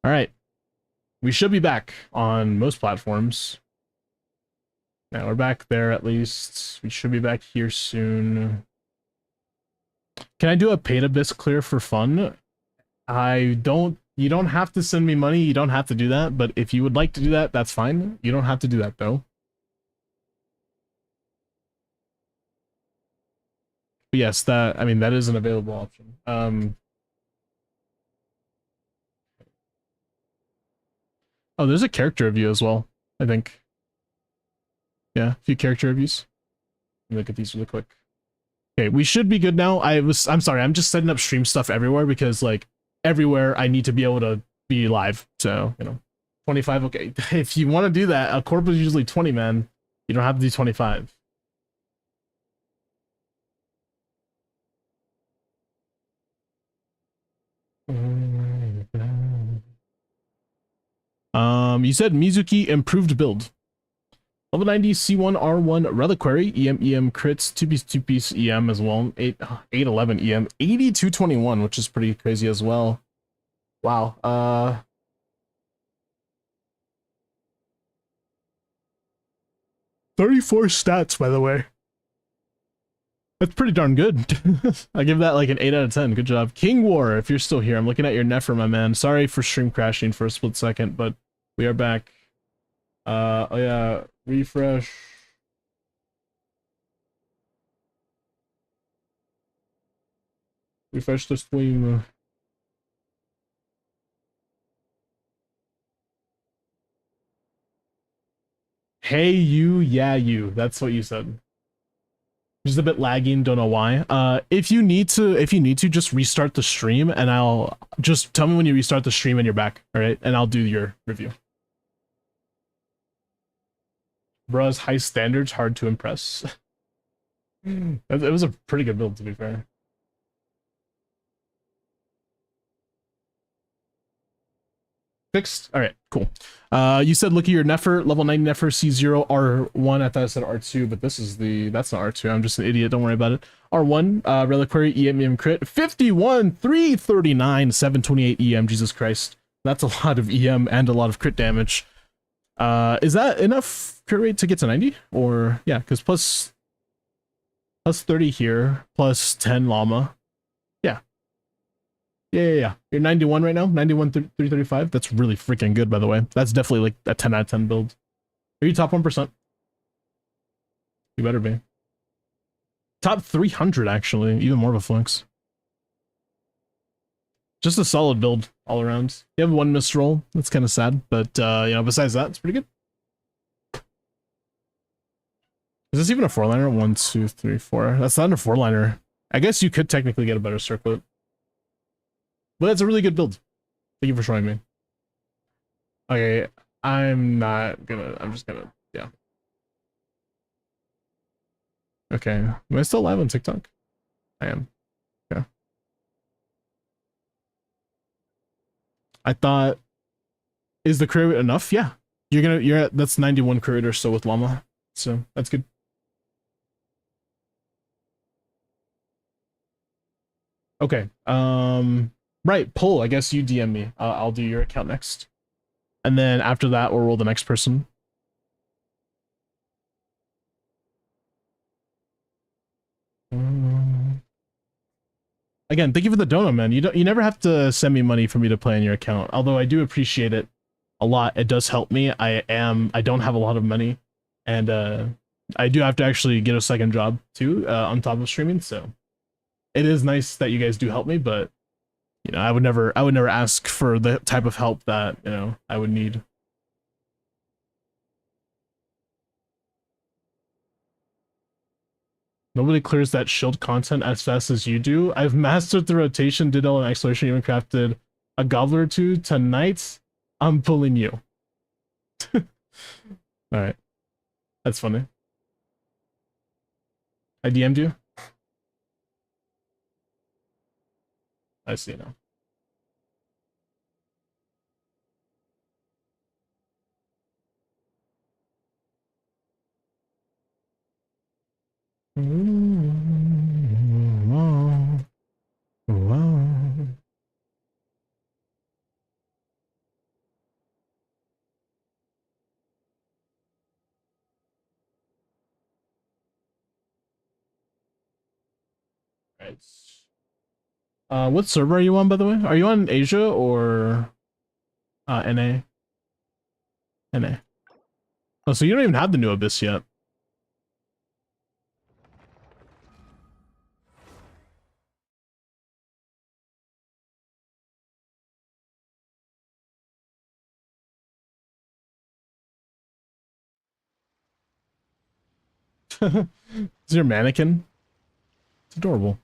All right. We should be back on most platforms. Now we're back there at least. We should be back here soon. Can I do a pay-to-bis clear for fun? I don't. You don't have to send me money. You don't have to do that. But if you would like to do that, that's fine. You don't have to do that though. But yes, that I mean that is an available option. Oh, there's a character review as well. I think. Yeah, a few character reviews. Let me look at these really quick. Okay, we should be good now. I'm sorry, I'm just setting up stream stuff everywhere because like everywhere I need to be able to be live. So, 25, okay. If you want to do that, a corp is usually 20, man. You don't have to do 25. You said Mizuki improved build. Level 90 C1 R1 Reliquary, EM crits, 2-piece 2-piece EM as well, 811 EM, 8221, which is pretty crazy as well. Wow. 34 stats, by the way. That's pretty darn good. I give that like an 8 out of 10. Good job. King War, if you're still here, I'm looking at your Nefer, my man. Sorry for stream crashing for a split second, but we are back. Oh yeah, refresh. Refresh the stream. Hey you, yeah you. That's what you said. Just a bit lagging, don't know why. If you need to, just restart the stream, and I'll just tell me when you restart the stream and you're back, all right? And I'll do your review. Bruh's high standards, hard to impress. It was a pretty good build, to be fair. Fixed? Alright, cool. You said look at your Nefer, level 90 Nefer, C0, R1. I thought I said R2, but that's not R2. I'm just an idiot, don't worry about it. R1, Reliquary, EM crit, 51, 339, 728 EM, Jesus Christ. That's a lot of EM and a lot of crit damage. Is that enough crit rate to get to 90? Or, yeah, because plus 30 here, plus 10 llama. Yeah. You're 91 right now? 91, 335? That's really freaking good, by the way. That's definitely like a 10 out of 10 build. Are you top 1%? You better be. Top 300, actually. Even more of a flex. Just a solid build all around. You have one missed roll. That's kind of sad. But, besides that, it's pretty good. Is this even a 4-liner? 1, 2, 3, 4. That's not a 4-liner. I guess you could technically get a better circlet. But that's a really good build. Thank you for showing me. Okay, I'm just gonna, yeah. Okay, am I still live on TikTok? I am. Yeah. I thought, is the crit enough? Yeah. That's 91 crit or so with llama. So that's good. Okay. Right, pull. I guess you DM me. I'll do your account next. And then after that, we'll roll the next person. Again, thank you for the donut, man. You never have to send me money for me to play on your account. Although I do appreciate it a lot. It does help me. I don't have a lot of money, and I do have to actually get a second job too on top of streaming. So it is nice that you guys do help me, but I would never ask for the type of help that, I would need. Nobody clears that shield content as fast as you do. I've mastered the rotation, did all an exploration, even crafted a gobbler or two tonight. I'm pulling you. Alright. That's funny. I DM'd you? I see now. Right. What server are you on, by the way? Are you on Asia or NA? NA. Oh, so you don't even have the new Abyss yet. Is your mannequin? It's adorable.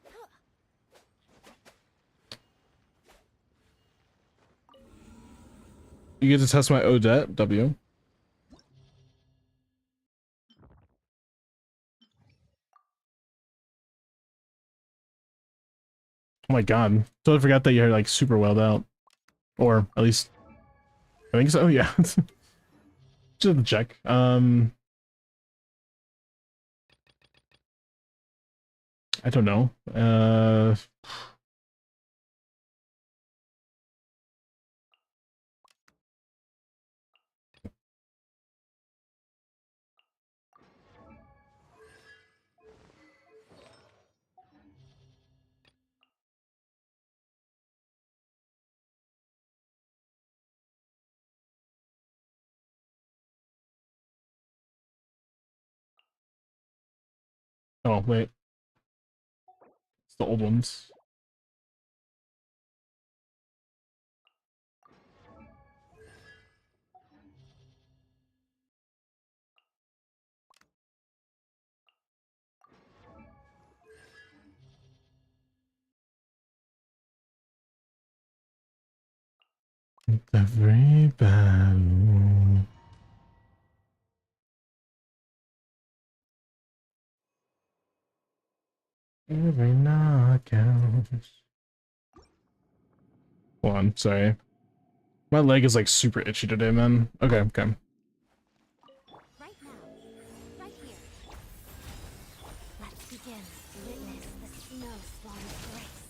You get to test my Odette, W. Oh my god. Totally forgot that you're like super welled out. Or at least I think so, yeah. Just have to check. I don't know. Oh, wait. It's the old ones. Every battle. Every knockout. Hold on, sorry. My leg is like super itchy today, man. Okay, okay. Right now, right here. Let's begin. Witness the snow swan's grace.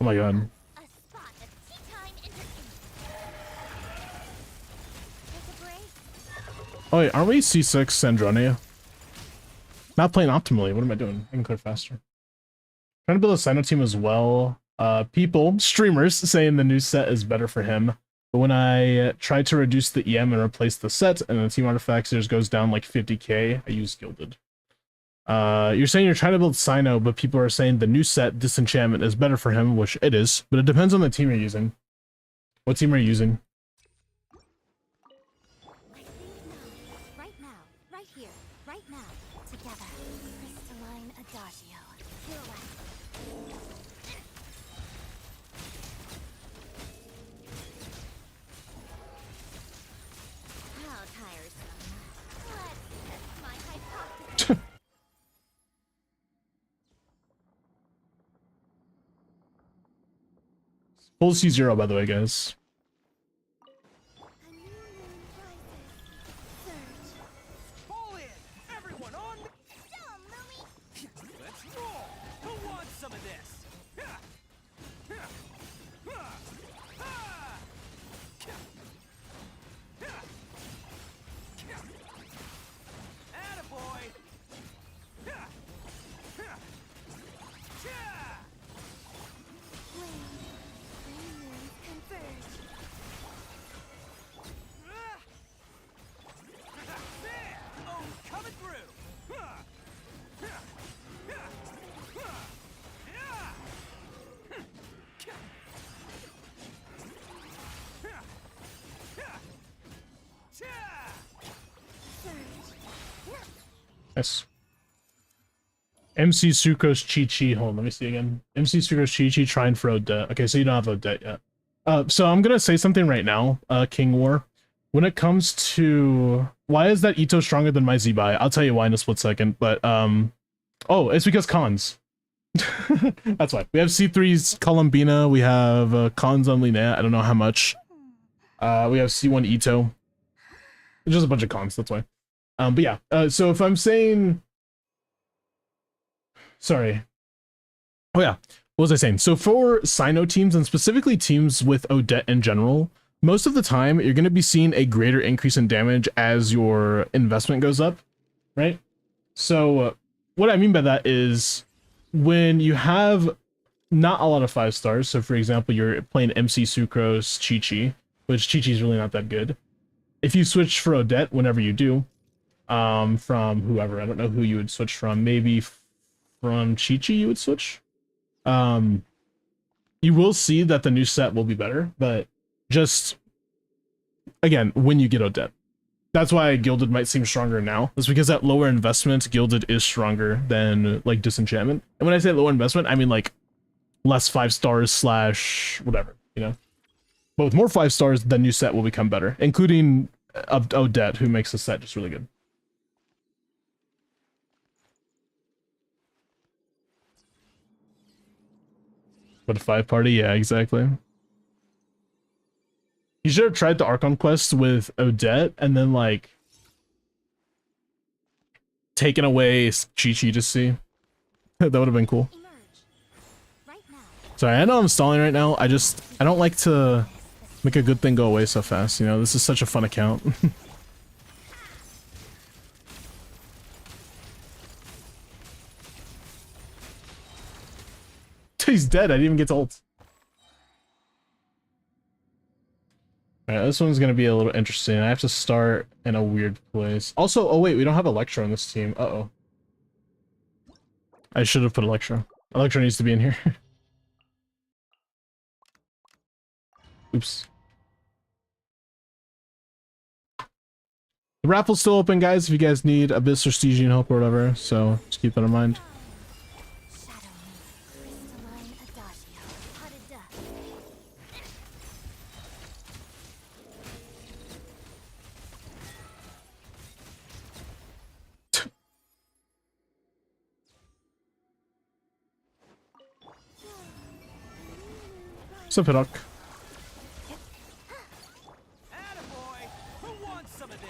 Oh my god. A spot of tea time entertainment. Take a break. Oh wait, aren't we C6 SNEZHNAYA? Not playing optimally. What am I doing? I can clear faster. Trying to build a Sino team as well. People, streamers, saying the new set is better for him. But when I tried to reduce the EM and replace the set, and the team artifacts just goes down like 50k, I used Gilded. You're saying you're trying to build Sino, but people are saying the new set, Disenchantment, is better for him, which it is. But it depends on the team you're using. What team are you using? Right now, right here, right now, together. Crystalline Adagio. Feel like how tiresome. Let's test my hypothesis. Full C0, by the way, guys. A new moon rises. Surge. Fall in! Everyone on! Still, Moomy. Let's roll! Who wants some of this? Attaboy! Flame. Three moons converge. There! Oh, coming through! Nice. MC Sucrose Chi-Chi. Hold on, let me see again. MC Sucrose Chi-Chi trying for Odette. Okay, so you don't have Odette yet. So I'm gonna say something right now, King War. When it comes to why is that Ito stronger than my Z-Buy? I'll tell you why in a split second, but oh, it's because cons. That's why. We have C3's Columbina, we have cons on Linnea, I don't know how much. We have C1 Ito. It's just a bunch of cons, that's why. But yeah, so if I'm saying... Sorry. Oh yeah, what was I saying? So for Sino teams, and specifically teams with Odette in general, most of the time you're going to be seeing a greater increase in damage as your investment goes up. right? So what I mean by that is when you have not a lot of 5 stars. So for example, you're playing MC Sucrose Chi-Chi, which Chi-Chi is really not that good. If you switch for Odette, whenever you do, from whoever, I don't know who you would switch from, maybe from Chi-Chi you would switch. You will see that the new set will be better, but just again, when you get Odette. That's why Gilded might seem stronger now. It's because at lower investment, Gilded is stronger than like Disenchantment. And when I say lower investment, I mean like less 5 stars slash whatever, you know. But with more 5 stars, the new set will become better, including Odette, who makes the set just really good. What a 5 party, yeah, exactly. You should have tried the Archon quest with Odette and then like taken away Chi-Chi to see. That would have been cool. Emerge. Right now. Sorry, I know I'm stalling right now. I don't like to make a good thing go away so fast, you know? This is such a fun account. He's dead. I didn't even get to ult. Alright, this one's gonna be a little interesting. I have to start in a weird place. Also, oh wait, we don't have Electro on this team. Uh-oh. I should have put Electro. Electro needs to be in here. Oops. The raffle's still open, guys, if you guys need Abyss or Stygian help or whatever, so just keep that in mind. Shadow me. Crystalline Adagio. Potted dust. What's up, Hidok? Attaboy! Who wants some of this?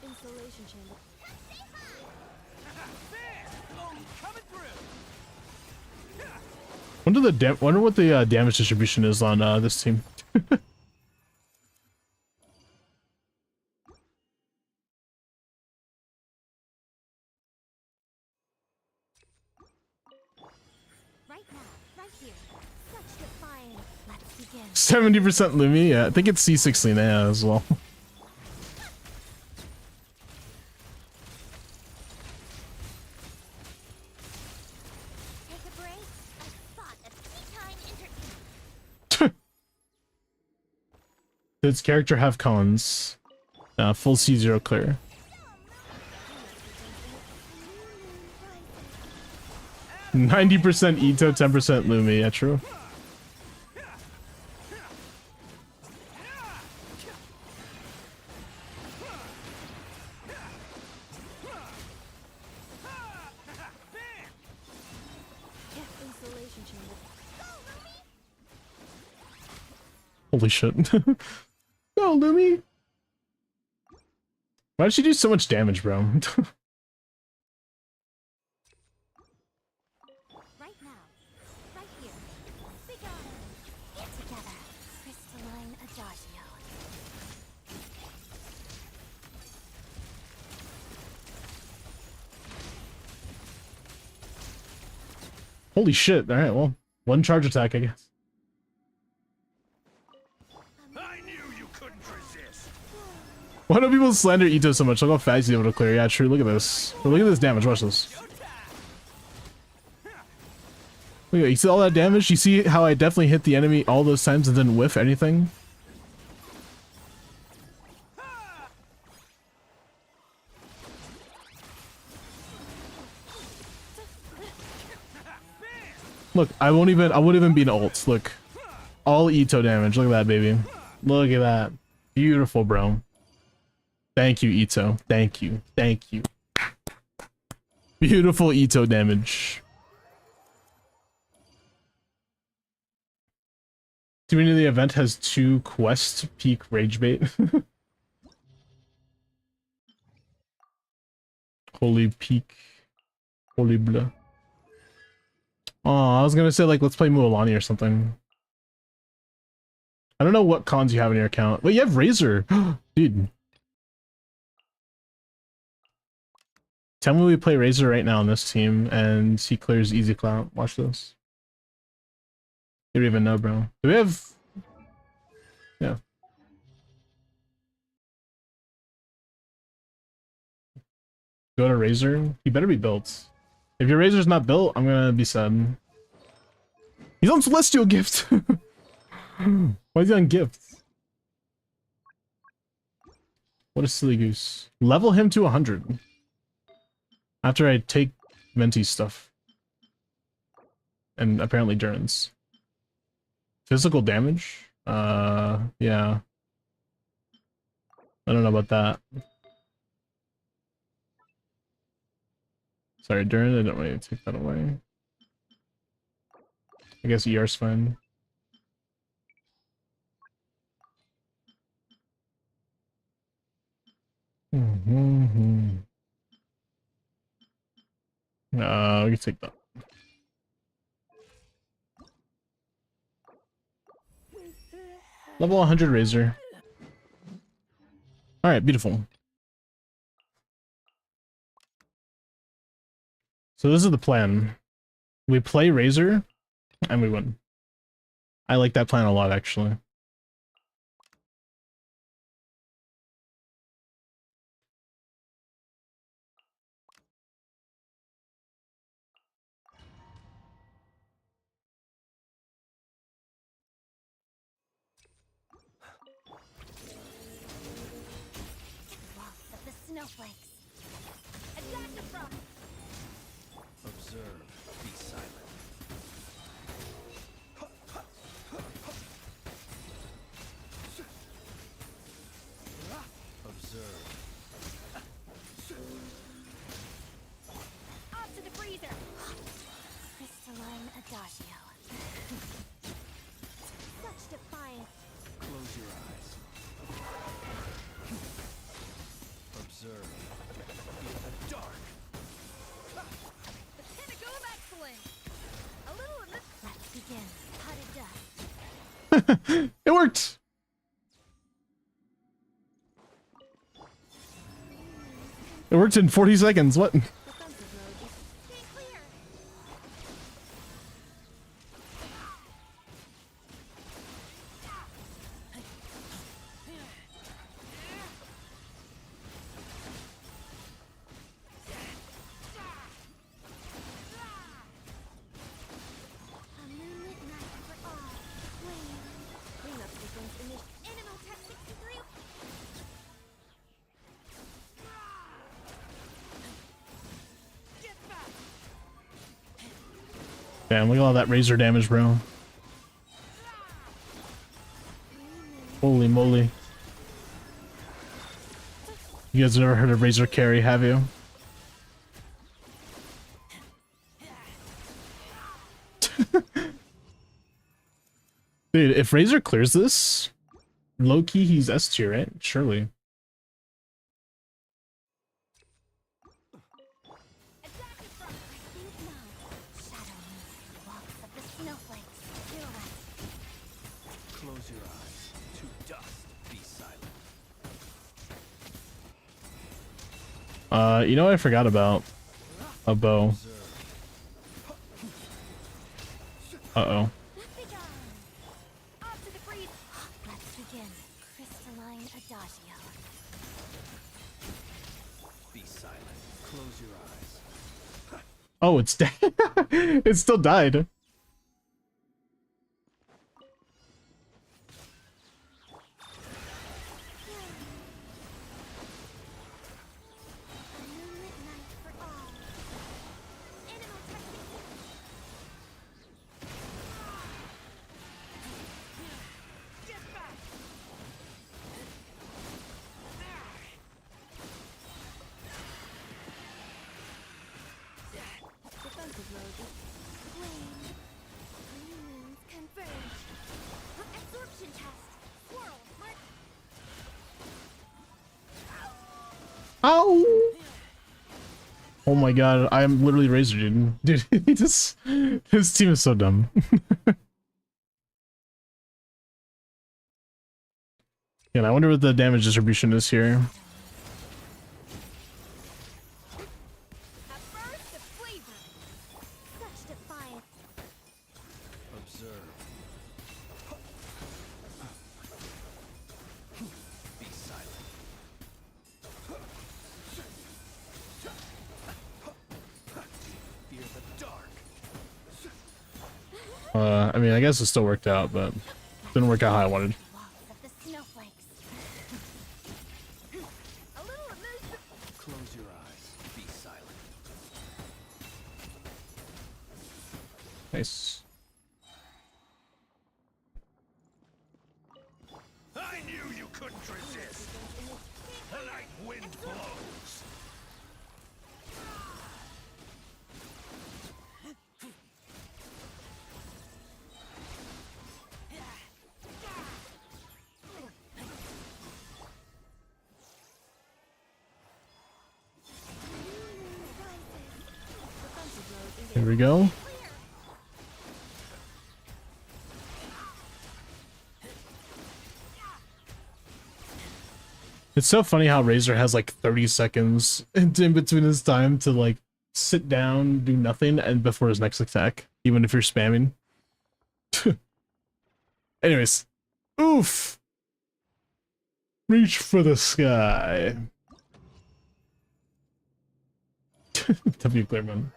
Insulation chamber. Coming through! Wonder what the damage distribution is on this team. Right now. Right here. Such defying. Let's begin. 70% Lumi, yeah. I think it's SNEZHNAYA as well. Take a break. I thought a tea time entertainment. Does its character have cons? Full C0 clear. 90% Ito, 10% Lumi, yeah, true. Insulation chamber. Holy shit. Go, Lumi! Why did she do so much damage, bro? Right now. Right here. Begone. Get together. Crystalline Adagio. Holy shit, alright, well, one charge attack, I guess. I knew you couldn't resist. Why do people slander Ito so much? Look how fast he's able to clear. Yeah, true, look at this. Look at this damage, watch this. Look at, you see all that damage? You see how I definitely hit the enemy all those times and didn't whiff anything? Look, I won't even be an ult. Look. All Ito damage. Look at that, baby. Look at that. Beautiful, bro. Thank you, Ito. Thank you. Thank you. Beautiful Ito damage. Doing the event has 2 quest peak rage bait. Holy peak. Holy bleu. Oh, I was gonna say like let's play Mualani or something. I don't know what cons you have in your account. Wait, you have Razor. Dude. Tell me we play Razor right now on this team and he clears easy clout. Watch this. You don't even know, bro. Do we have... Yeah. Go to Razor. He better be built. If your Razor's not built, I'm gonna be sad. He's on Celestial Gift! Why is he on Gift? What a silly goose. Level him to 100. After I take Venti's stuff. And apparently Duran's. Physical damage? Yeah. I don't know about that. Sorry, Duran, I don't really take that away. I guess ER's fine. We can take that. Level 100 Razor. Alright, beautiful. So this is the plan. We play Razor, and we win. I like that plan a lot, actually. Walks of the snowflakes. Attack the front. Observe. Be silent. Observe. Up to the freezer. Crystalline Adagio. Such defiance. Close your eyes. Observe. In the dark. The pinnacle of excellence. A little of this. Let's begin. Potted dust. It worked! It worked in 40 seconds, what? Defensive mode is stay clear. A moonlit night for all. Flame. Cleanup sequence in this Animal Tech 63. Get back! Damn, look at all that Razor damage, bro. Holy moly. You guys never heard of Razor carry, have you? Dude, if Razor clears this, low-key he's S tier, right? Surely. Attack the front. I think not. Shadow Moon. Walks of the snowflakes. Pirouette. Close your eyes. To dust. Be silent. You know what I forgot about? A bow. Observe. Uh-oh. Let's begin. Up to the freeze. Let's begin. Crystalline Adagio. Be silent. Close your eyes. Oh, it's dead. It still died. A moonlit night for all. Animal Tech 63. Get back! Defensive mode is flame. Three moons converge. Absorption test. Swirl. Mark. Ow! Oh my god, I am literally Razor, dude. Dude, he just his team is so dumb. Yeah, I wonder what the damage distribution is here. A burst of flavor. Such defiance. Observe. Be silent. Fear the dark. I mean, I guess it still worked out, but didn't work out how I wanted. Walls of the snowflakes. A little immersive. Close your eyes. Be silent. Nice. I knew you couldn't resist. The night wind blows. Here we go. It's so funny how Razor has like 30 seconds in between his time to like sit down, do nothing, and before his next attack, even if you're spamming. Anyways, oof. Reach for the sky. W Clearman.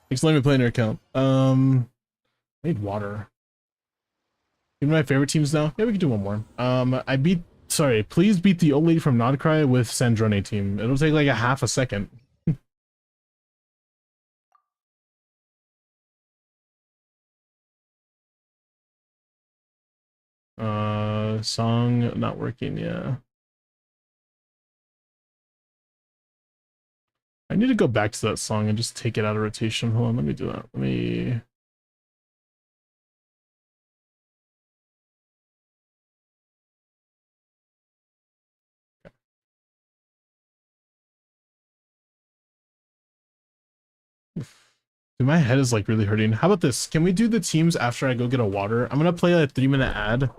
Thanks for letting me play in your account. I need water. Even my favorite teams now? Yeah, we can do one more. Sorry, please beat the old lady from Nodcry with SNEZHNAYA team. It'll take like a half a second. Song not working, yeah. I need to go back to that song and just take it out of rotation. Hold on, let me do that. Let me... Dude, my head is like really hurting. How about this? Can we do the teams after I go get a water? I'm gonna play a 3-minute ad,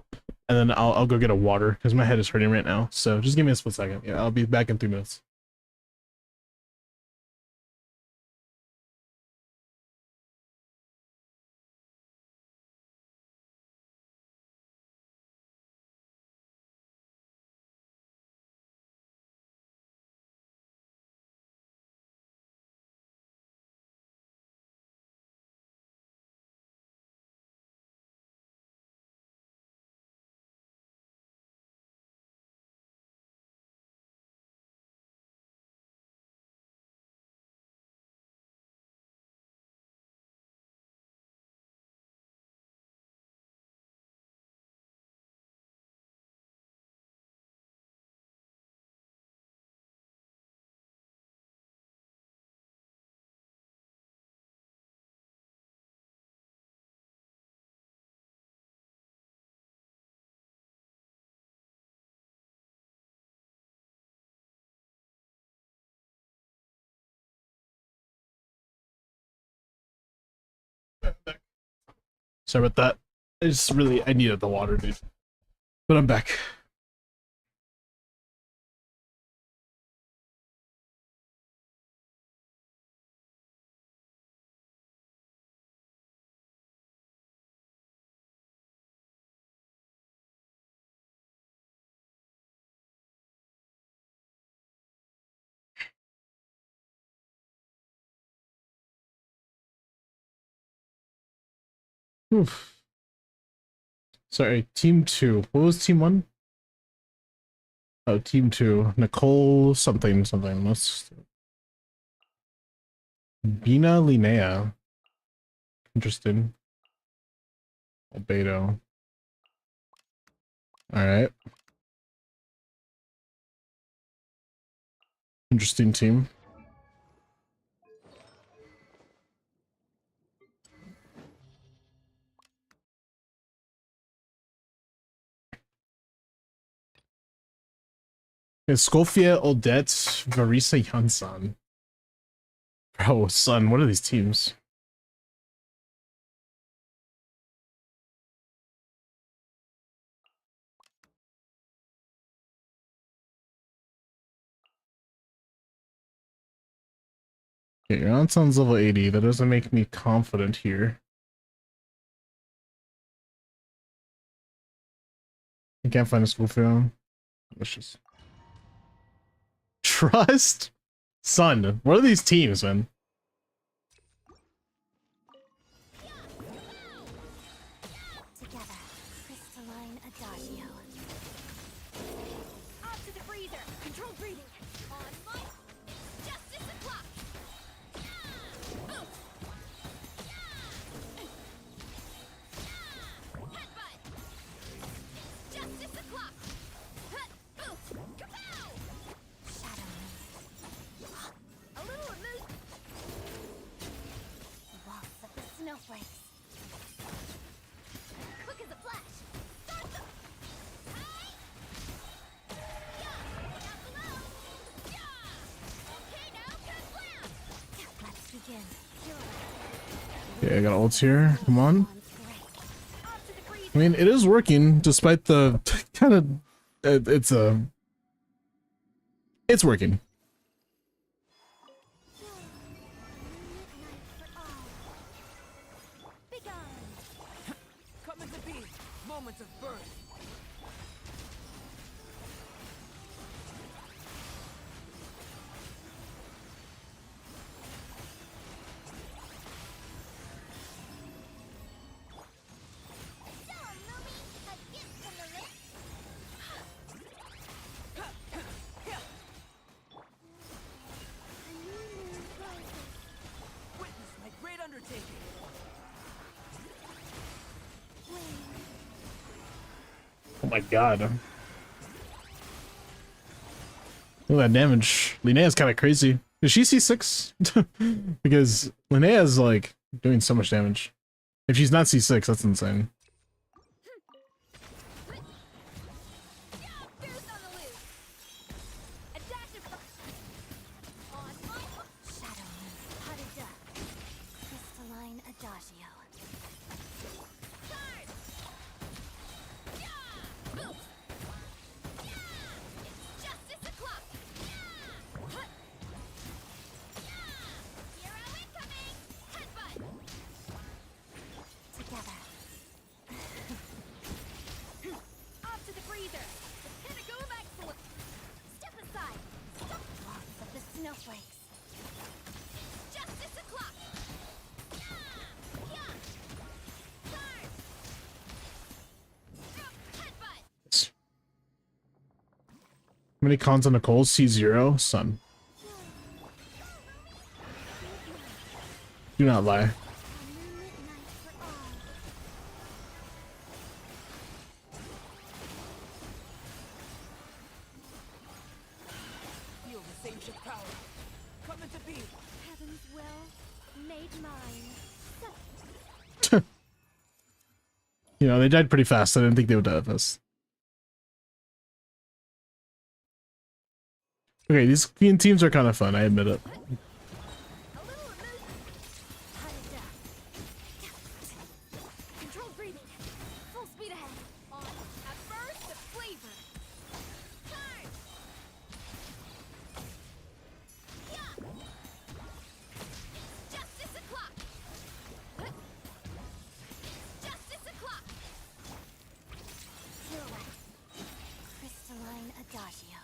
and then I'll go get a water because my head is hurting right now. So just give me a split second. Yeah, I'll be back in 3 minutes. Sorry about that. I needed the water, dude. But I'm back. Oof. Sorry, team 2. What was team 1? Oh, team 2. Nicole something something. Let's... Bina Linnea. Interesting. Albedo. Alright. Interesting team. It's Skofia, Odette, Marisa Jansan. Bro, son, what are these teams? Okay, your aunt sounds level 80. That doesn't make me confident here. I can't find a school for him. Delicious. Trust? Son, what are these teams, man? Together, crystalline adagio. Up to the freezer. Control breathing. On my justice o'clock. Headbutt. Justice o'clock. Kapow! Shadow me. A little amuse. Waltz of the snowflakes. Quick as a flash. Start the... Hey! Yeah! Down below! Yeah! Okay, now kablam! Let's begin. Okay, I got ults here. Come on. One's great. Up to the freezer. I mean, it is working despite the kind of it's working. Midnight for all. Begone. Come into being. Moments of birth. So, Lumi, a gift from the list. Witness my great undertaking. Oh my god. Look at that damage. Linnea's kind of crazy. Is she C6? Because Linnea's like doing so much damage. If she's not C6, that's insane. Fierce on the loose. A dash of on my shadow moon. Harida. Crystalline adagio. Charge! Yeah! Boom! Yeah! It's justice o'clock. Yeah! Hut! Yeah! Hero incoming! Headbutt! Together. Up to the freezer. The pinnacle of excellence. Step aside. Stop. Waltz of the snowflakes. Justice o'clock. Yeah. Yeah. Charge. Headbutt. How many cons on Nicole? C0? Son. Do not lie. A new midnight for all. Feel the same ship power. Come into being. Heaven's will made mine. You know, they died pretty fast. I didn't think they would die that fast. Okay, these queen teams are kind of fun, I admit it. A little amuse. Harida. Control breathing. Full speed ahead. On a burst of flavor. Charge. Yeah. Justice o'clock. Justice o'clock. Pirouette. Crystalline adagio.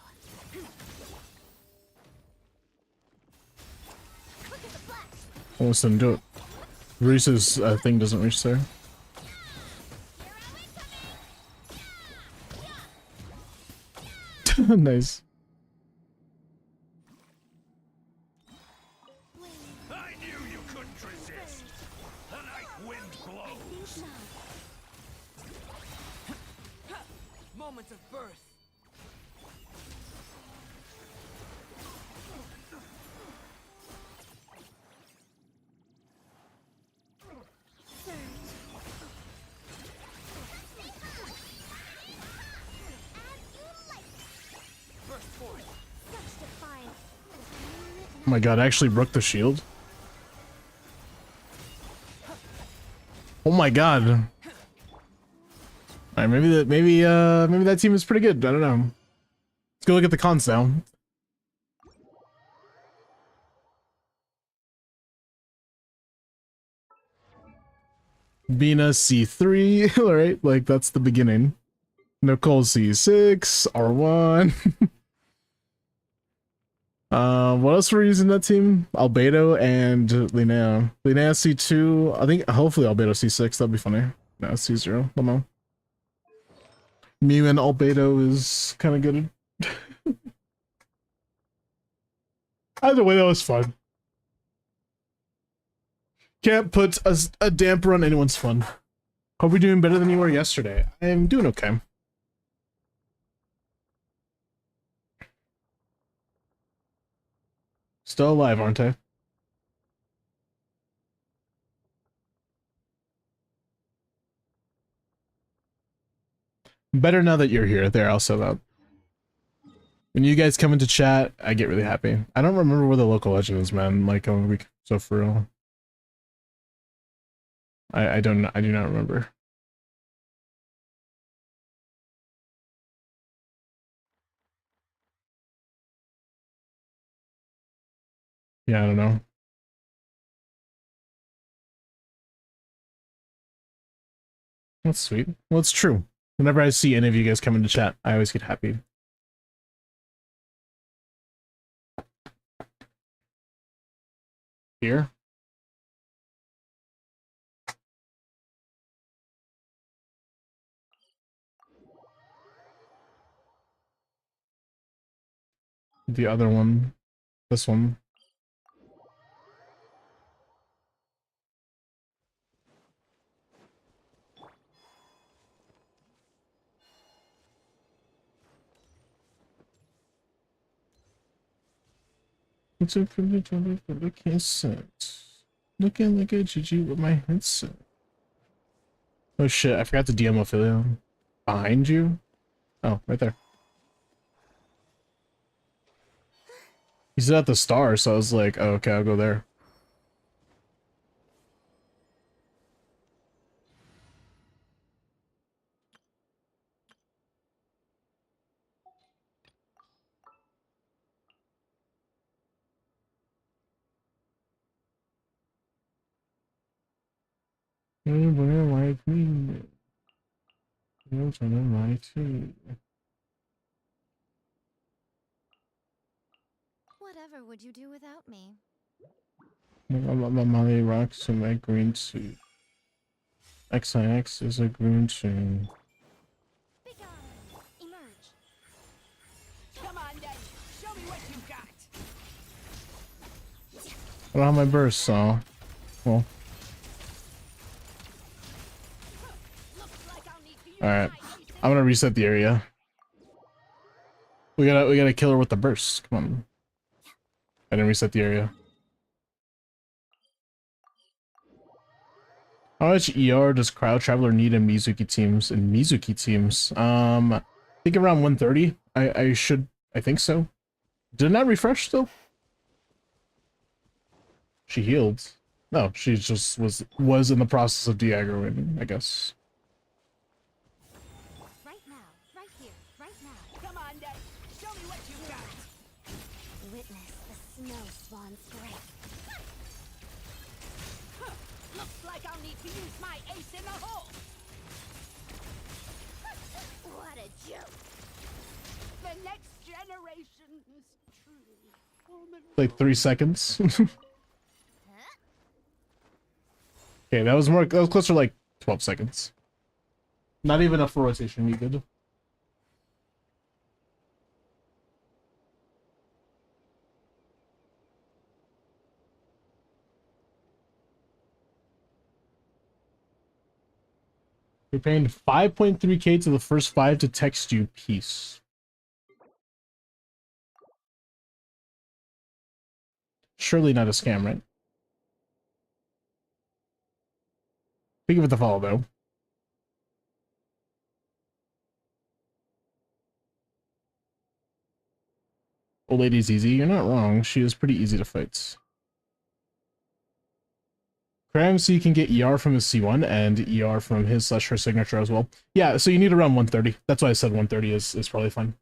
Quick as a flash. Almost didn't do it. Reese's thing doesn't reach there. Nice. I knew you couldn't resist. The night wind blows. Moments of birth. Burst forth. Oh my god, I actually broke the shield. Oh my god. All right, maybe that team is pretty good. I don't know. Let's go look at the cons now. Bina C3, all right, like that's the beginning. Nicole C6, R1. What else were we using that team? Albedo and Linnea. Linnea C2, I think hopefully Albedo C6, that'd be funny. No, C0, don't know. Mew and Albedo is kind of good. Either way, that was fun. Can't put a damper on anyone's fun. Hope you're doing better than you were yesterday. I am doing okay. Still alive, aren't I? Better now that you're here. There, I'll say that. When you guys come into chat, I get really happy. I don't remember where the local legend is, man. Like, so for real. I do not remember. Yeah, I don't know. That's sweet. Well, it's true. Whenever I see any of you guys come into chat, I always get happy. Here. The other one. This one. What's up for the headset? Looking like a GG with my headset. Oh shit, I forgot to DM Ophelia. Behind you? Oh, right there. He's at the star, so I was like, oh, okay, I'll go there. Anybody like me? No, trying like too. Whatever would you do without me? My Molly rocks in my green suit. XIX is a green suit. Begone! Emerge! Come on, then. Show me what you got. I don't have my burst, so well. Looks like I'll need to use Alright. my ace. I'm gonna reset the area. We gotta kill her with the burst. Come on. I didn't reset the area. How much ER does Crowd Traveler need in Mizuki teams? I think around 130. I think so. Did it not refresh though? She healed. No, she just was in the process of de-aggroing, I guess. Right now. Right here. Right now. Come on, then. Show me what you got. Witness the snow swan's strength. Looks like I'll need to use my ace in the hole. What a joke! The next generation is truly formidable. Like 3 seconds. Huh? Okay, that was closer to like 12 seconds. Not even enough for rotation needed. You're paying 5.3k to the first 5 to text you peace. Surely not a scam, right? Think of it the follow though. Old lady's easy. You're not wrong. She is pretty easy to fight. MC can get ER from his C1 and ER from his / her signature as well. Yeah, so you need around 130. That's why I said 130 is probably fine.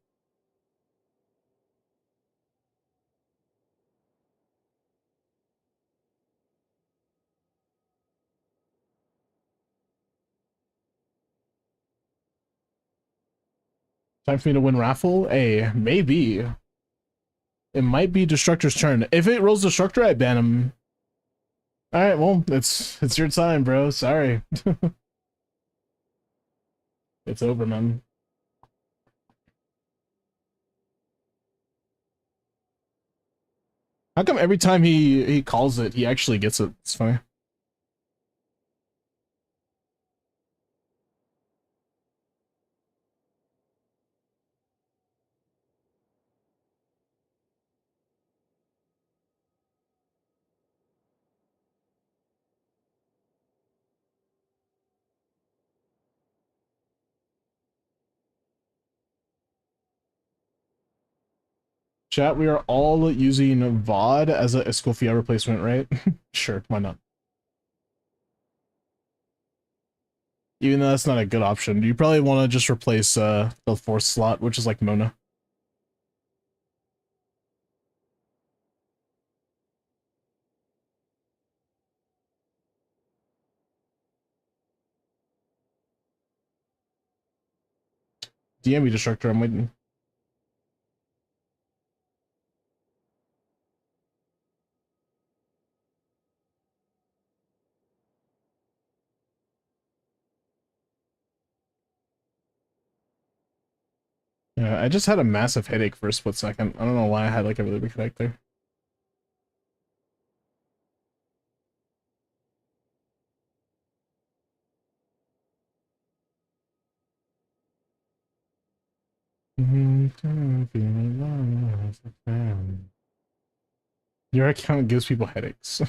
Time for me to win raffle? Hey, maybe. It might be Destructor's turn. If it rolls Destructor, I ban him. Alright, well, it's your time, bro. Sorry. It's over, man. How come every time he calls it, he actually gets it? It's funny. Chat, we are all using VOD as a Escoffier replacement, right? Sure, why not? Even though that's not a good option. You probably want to just replace the 4th slot, which is like Mona. DM me Destructor, I'm waiting. Yeah, I just had a massive headache for a split second. I don't know why I had like a really big headache there. Your account gives people headaches.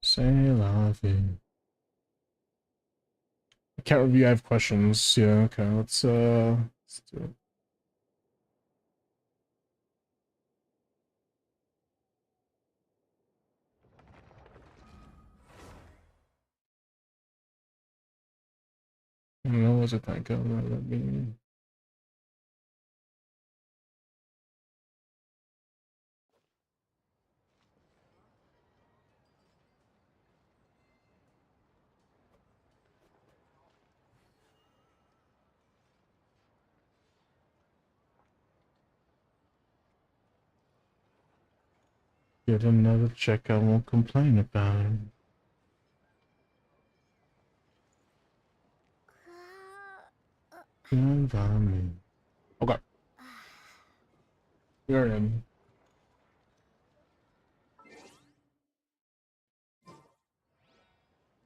Say la vie. Account review, I have questions. Yeah, okay, let's do it. I don't know, what was it that go? Let me... Get another check, I won't complain about it. Fine by me. Okay. We're in.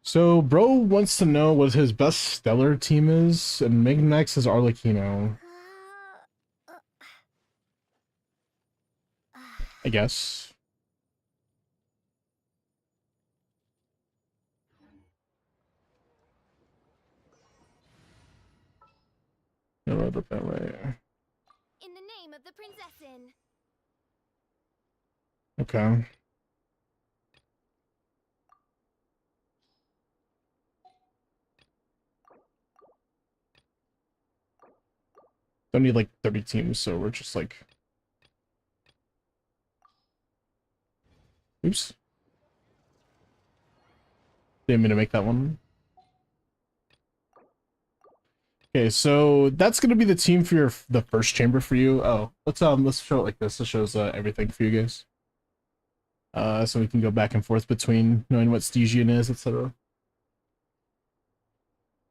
So, bro wants to know what his best stellar team is, and Mignax is Arlecchino. I guess. I wrote it that way. In the name of the Prinzessin. Okay. Don't need like 30 teams, so we're just like... Oops. Didn't mean to make that one. Okay, so that's gonna be the team for the first chamber for you. Oh, let's show it like this. This shows everything for you guys. So we can go back and forth between knowing what Stygian is, etc.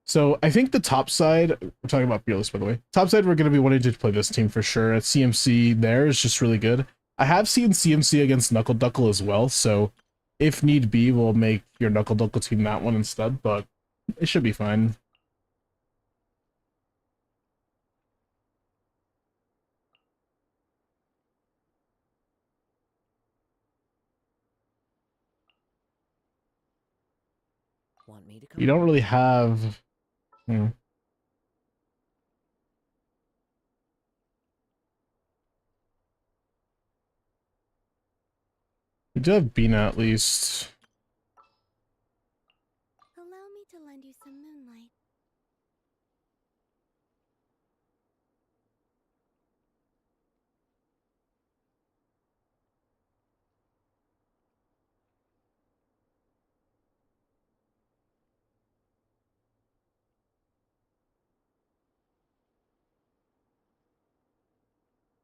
So I think the top side, we're talking about Fearless, by the way. Top side, we're going to be wanting to play this team for sure. At CMC, there is just really good. I have seen CMC against Knuckle Duckle as well, so if need be, we'll make your Knuckle Duckle team that one instead, but it should be fine. You don't really have. Hmm. You do have Bina at least. Allow me to lend you some moonlight.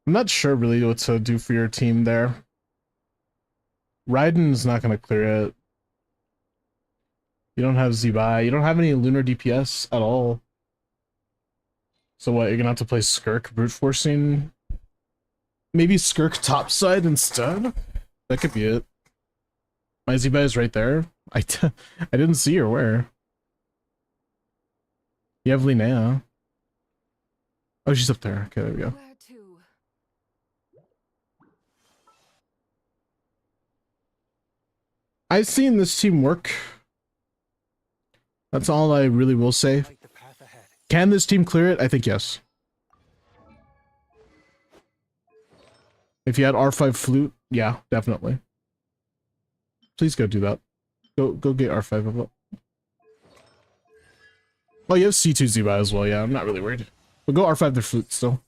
I'm not sure really what to do for your team there. Raiden's not gonna clear it. You don't have Zibai. You don't have any lunar DPS at all. So what, you're gonna have to play Skirk brute forcing? Maybe Skirk topside instead? That could be it. My Zibai is right there. I didn't see her where. You have Linnea. Oh, she's up there. Okay, there we go. Where to? I've seen this team work. That's all I really will say. Light the path ahead. Can this team clear it? I think yes. If you had R5 flute, yeah, definitely. Please go do that. Go get R5 up. Oh, you have C2 Zibai as well. Yeah, I'm not really worried. But go R5 the flute still.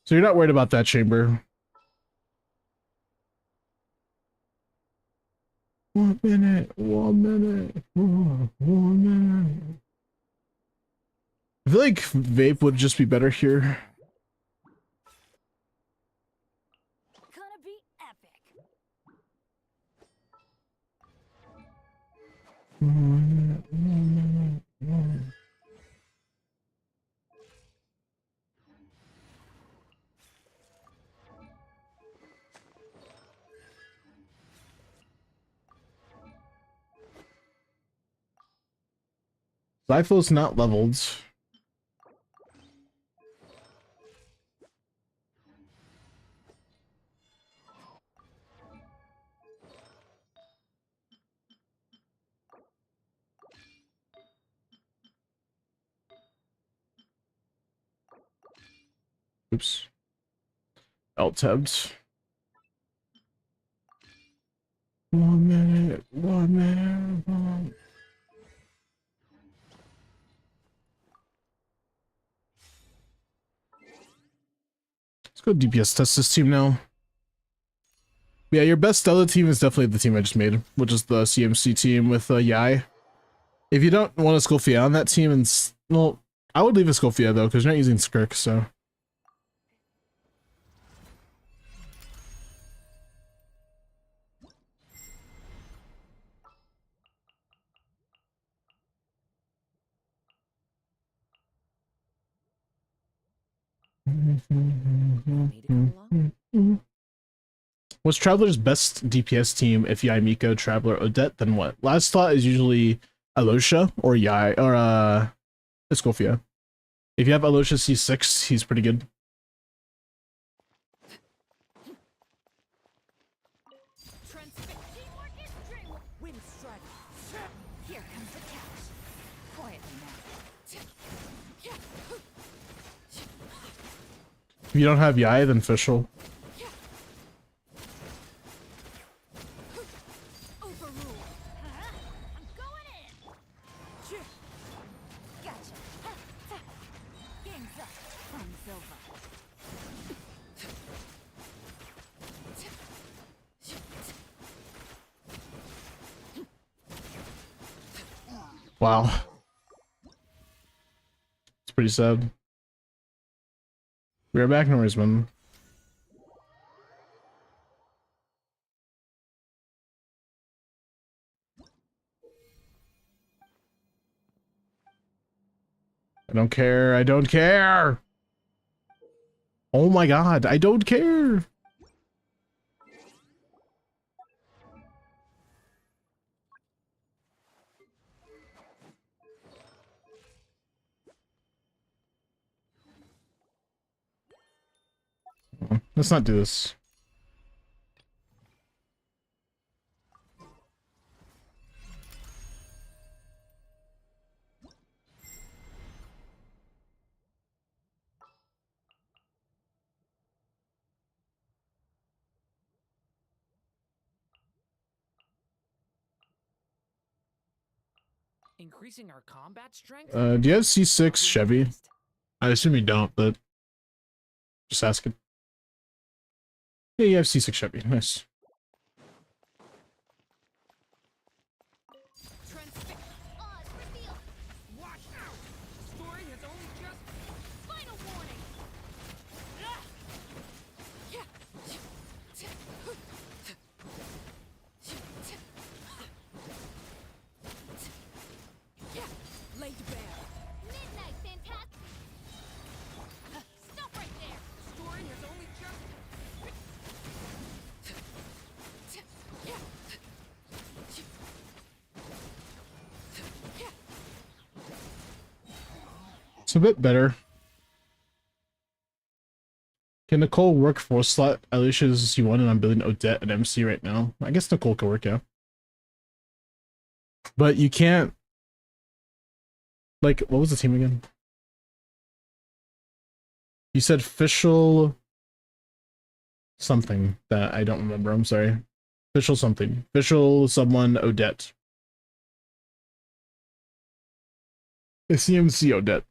So you're not worried about that chamber. 1 minute, 1 minute, 1 minute. I feel like Vape would just be better here. Gonna be epic. 1 minute, 1 minute, 1. Zypho's not leveled. Oops. Alt-tabbed. 1 minute, 1 minute, 1. Let's go DPS test this team now. Yeah, your best Stella team is definitely the team I just made, which is the CMC team with Yai. If you don't want a Scophia on that team, and well, I would leave a Scophia though, because you're not using Skirk, so. What's Traveler's best DPS team if Yai Miko, Traveler, Odette, then what? Last thought is usually Alosha or Yai, or Escofia. If you have Alosha C6, he's pretty good. Teamwork is true. Wind strike. Here comes the catch. Quietly now. If you don't have Yai, then Fischl. Overrule. I'm going in. Gotcha. Game's up. Fun's over. Wow. It's pretty sad. We are back, Norseman. I don't care. I don't care. Oh my god, I don't care. Let's not do this. Increasing our combat strength? Do you have C6 Chevy? I assume you don't, but just asking. Yeah, you have C6 Chevy. Nice. Transfix. Oz revealed. Watch out! Story has only just... Final warning. Laid bare. Midnight fantastic. Stop right there. Story has only just... It's a bit better. Can Nicole work 4 slot? Alicia's C1 and I'm building Odette and MC right now. I guess Nicole could work, yeah. But you can't... Like, what was the team again? You said official... something that I don't remember, I'm sorry. Official something. Official someone Odette. CMC Odette.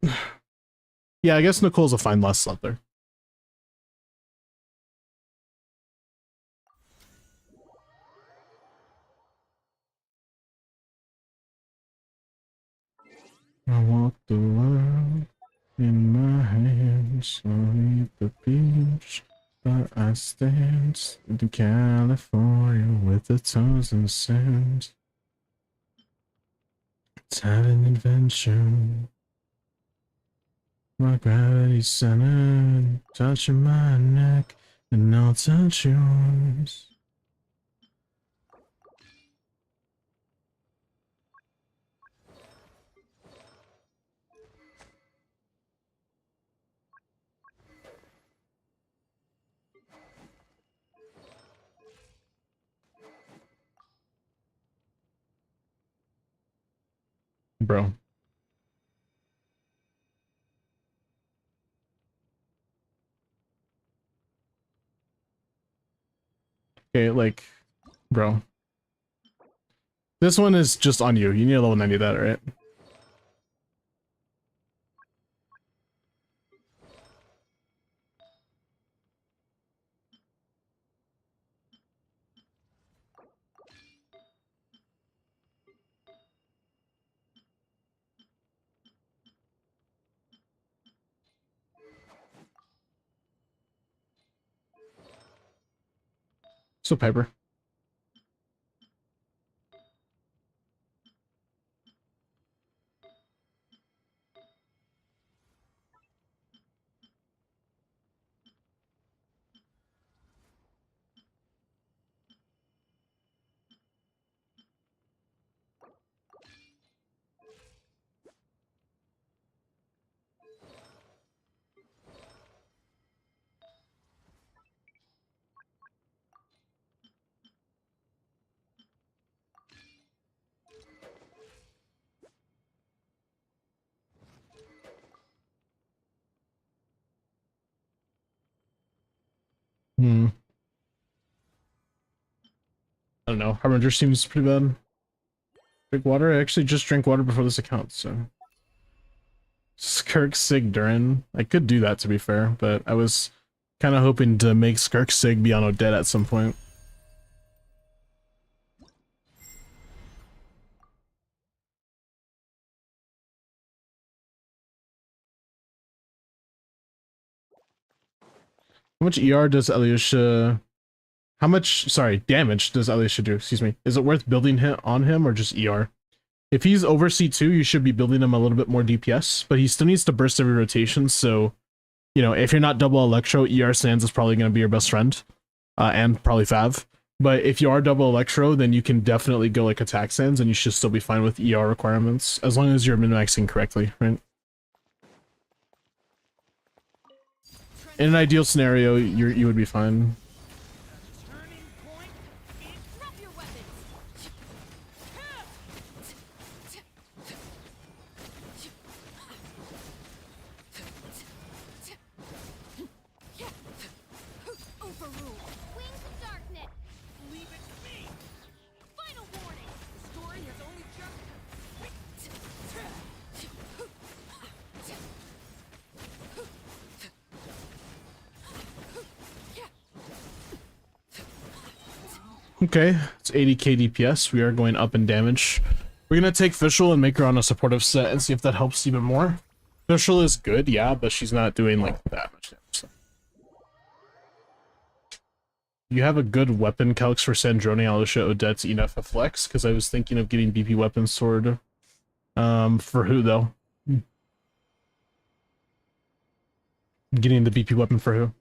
Yeah, I guess Nicole's a fine last slot there. I walk the world in my hands, on the beach, but I stand in California with the toes in the sand. Let's have an adventure. My gravity centered, touching my neck, and I'll touch yours. Bro. Okay, like, bro. This one is just on you. You need a level 90 that, right? So Piper. I don't know. Harbinger seems pretty bad. Drink water? I actually just drank water before this account, so. Skirk Sig Durin. I could do that, to be fair, but I was kind of hoping to make Skirk Sig be on Odette at some point. How much ER does Alyosha... How much, sorry, damage does Alyosha do? Excuse me. Is it worth building him on him or just ER? If he's over C2, you should be building him a little bit more DPS, but he still needs to burst every rotation, so, you know, if you're not double Electro, ER Sands is probably going to be your best friend, and probably Fav. But if you are double Electro, then you can definitely go like attack Sands, and you should still be fine with ER requirements, as long as you're min-maxing correctly, right? In an ideal scenario, you would be fine. Turning point is Drop your weapons. Overruled. Wings of darkness. leave it to me. Final warning. Story has only just... Okay, it's 80k DPS. We are going up in damage. We're gonna take Fischl and make her on a supportive set and see if that helps even more. Fischl is good, yeah, but she's not doing like that much damage. So. You have a good weapon calcs for SNEZHNAYA, Alicia, Odette, enough of Flex, because I was thinking of getting BP weapon sword. For who though? Getting the BP weapon for who?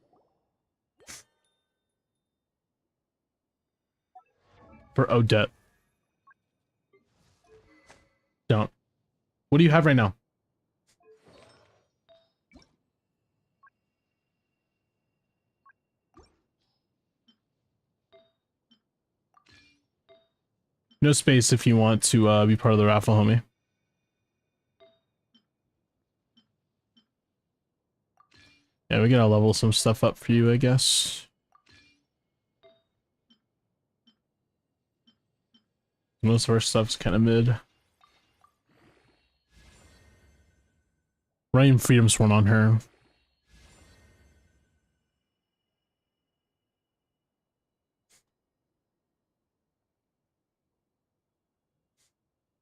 For Odette. Don't. What do you have right now? No space if you want to be part of the raffle, homie. Yeah, we gotta level some stuff up for you, I guess. Most of our stuff's kind of mid. Running Freedom Sworn on her.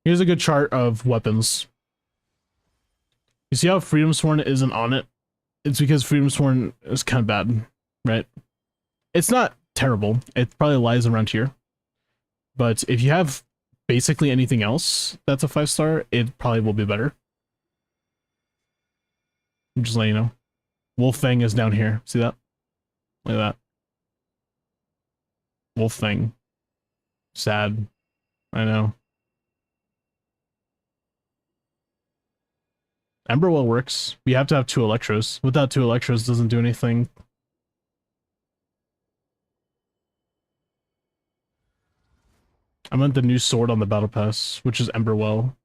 Here's a good chart of weapons. You see how Freedom Sworn isn't on it? It's because Freedom Sworn is kind of bad, right? It's not terrible. It probably lies around here. But if you have basically anything else that's a 5-star, it probably will be better. I'm just letting you know. Wolf Fang is down here. See that? Look at that. Wolf Fang. Sad. I know. Emberwell works. We have to have 2 Electros. Without 2 Electros, doesn't do anything. I meant the new sword on the battle pass, which is Emberwell.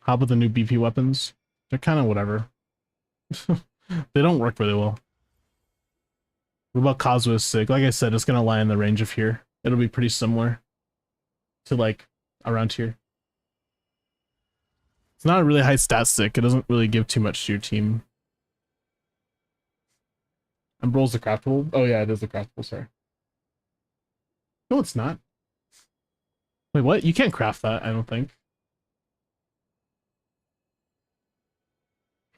How about the new BP weapons? They're kind of whatever. They don't work really well. What about Kazuha's Sig? Like I said, it's gonna lie in the range of here. It'll be pretty similar to like around here. It's not a really high stat stick. It doesn't really give too much to your team. Umbro's the craftable? Oh yeah, it is the craftable, sorry. No, it's not. Wait, what? You can't craft that, I don't think.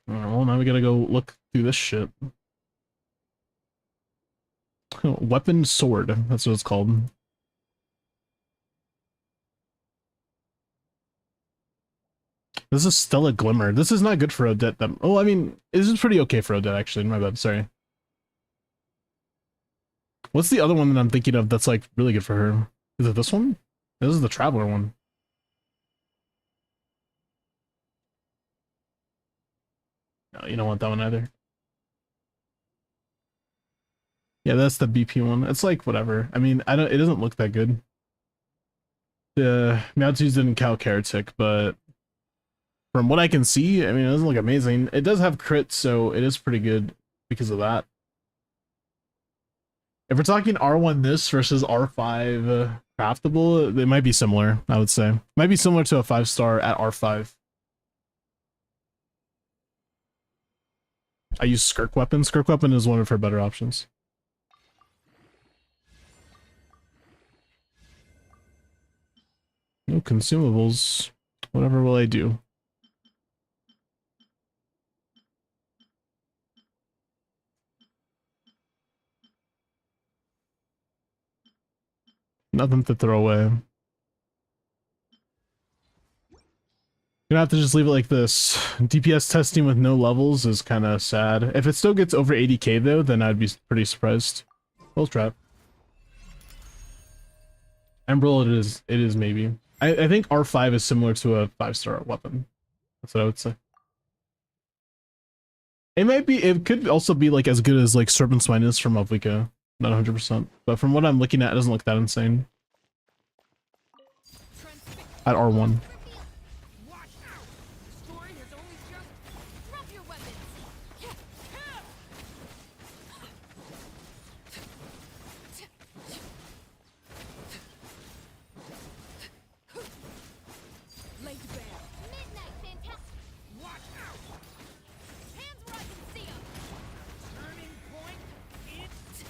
Alright, well, now we gotta go look through this shit. Weapon sword, that's what it's called. This is Stella Glimmer. This is not good for Odette. Oh, I mean, this is pretty okay for Odette, actually. My bad, sorry. What's the other one that I'm thinking of that's, like, really good for her? Is it this one? This is the Traveler one. No, you don't want that one either. Yeah, that's the BP one. It's like, whatever. I mean, it doesn't look that good. The Meowtwo's didn't count Keratic, but from what I can see, I mean, it doesn't look amazing. It does have crit, so it is pretty good because of that. If we're talking R1 this versus R5 craftable, they might be similar, I would say. Might be similar to a 5-star at R5. I use Skirk Weapon. Skirk Weapon is one of her better options. No consumables. Whatever will I do? Nothing to throw away. Gonna have to just leave it like this. DPS testing with no levels is kind of sad. If it still gets over 80k though, then I'd be pretty surprised. We'll trap. Emerald it is maybe. I think R5 is similar to a 5-star weapon. That's what I would say. It might be, it could also be like as good as like Serpent's Mind is from Malvika. Not 100%. But from what I'm looking at, it doesn't look that insane. At R1. Drop your weapons. Laid bare. Midnight fantastic. Watch out! Hands where I can see 'em. Turning point, it's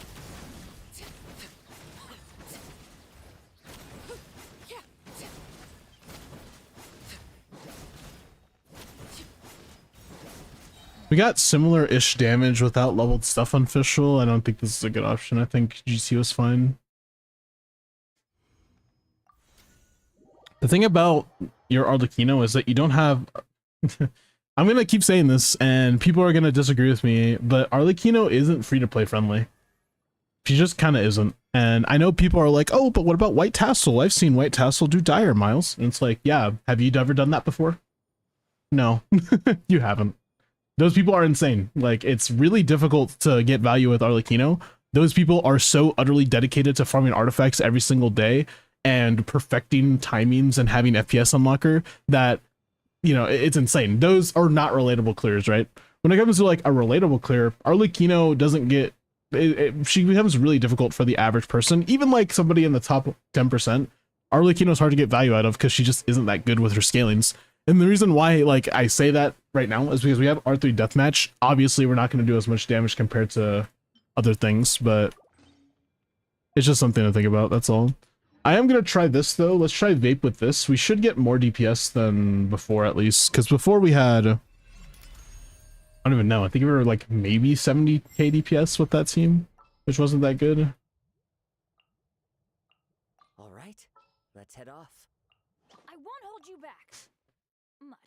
We got similar-ish damage without leveled stuff on Fischl. I don't think this is a good option. I think GC was fine. The thing about your Arlecchino is that you don't have... I'm gonna keep saying this, and people are gonna disagree with me, but Arlecchino isn't free-to-play friendly. She just kind of isn't. And I know people are like, oh, but what about White Tassel? I've seen White Tassel do Dire, Miles. And it's like, yeah, have you ever done that before? No, you haven't. Those people are insane. Like, it's really difficult to get value with Arlecchino. Those people are so utterly dedicated to farming artifacts every single day and perfecting timings and having FPS unlocker that, you know, it's insane. Those are not relatable clears, right? When it comes to like a relatable clear, Arlecchino doesn't get... she becomes really difficult for the average person. Even like somebody in the top 10%, Arlecchino is hard to get value out of because she just isn't that good with her scalings. And the reason why, like, I say that right now is because we have R3 Deathmatch. Obviously, we're not going to do as much damage compared to other things, but it's just something to think about, that's all. I am going to try this, though. Let's try Vape with this. We should get more DPS than before, at least. Because before we had... I don't even know. I think we were, like, maybe 70k DPS with that team, which wasn't that good. All right, let's head off. I won't hold you back. Much.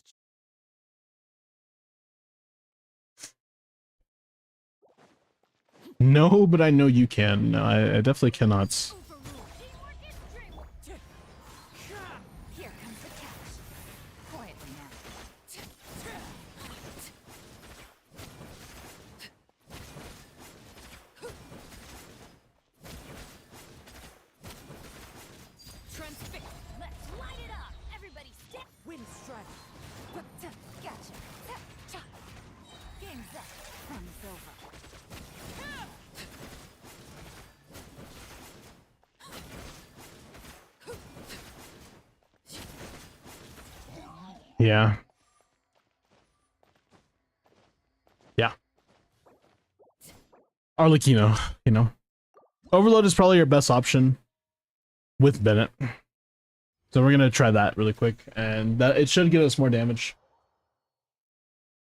No, but I know you can. No, I definitely cannot. Teamwork is dreamwork. Here comes the catch. Quietly now. Transfix. Let's light it up. Everybody step. Wind strike. Gotcha. Game's up. Fun's over. Yeah. Yeah. Arlecchino, you know. Overload is probably your best option with Bennett. So we're gonna try that really quick, and that it should get us more damage.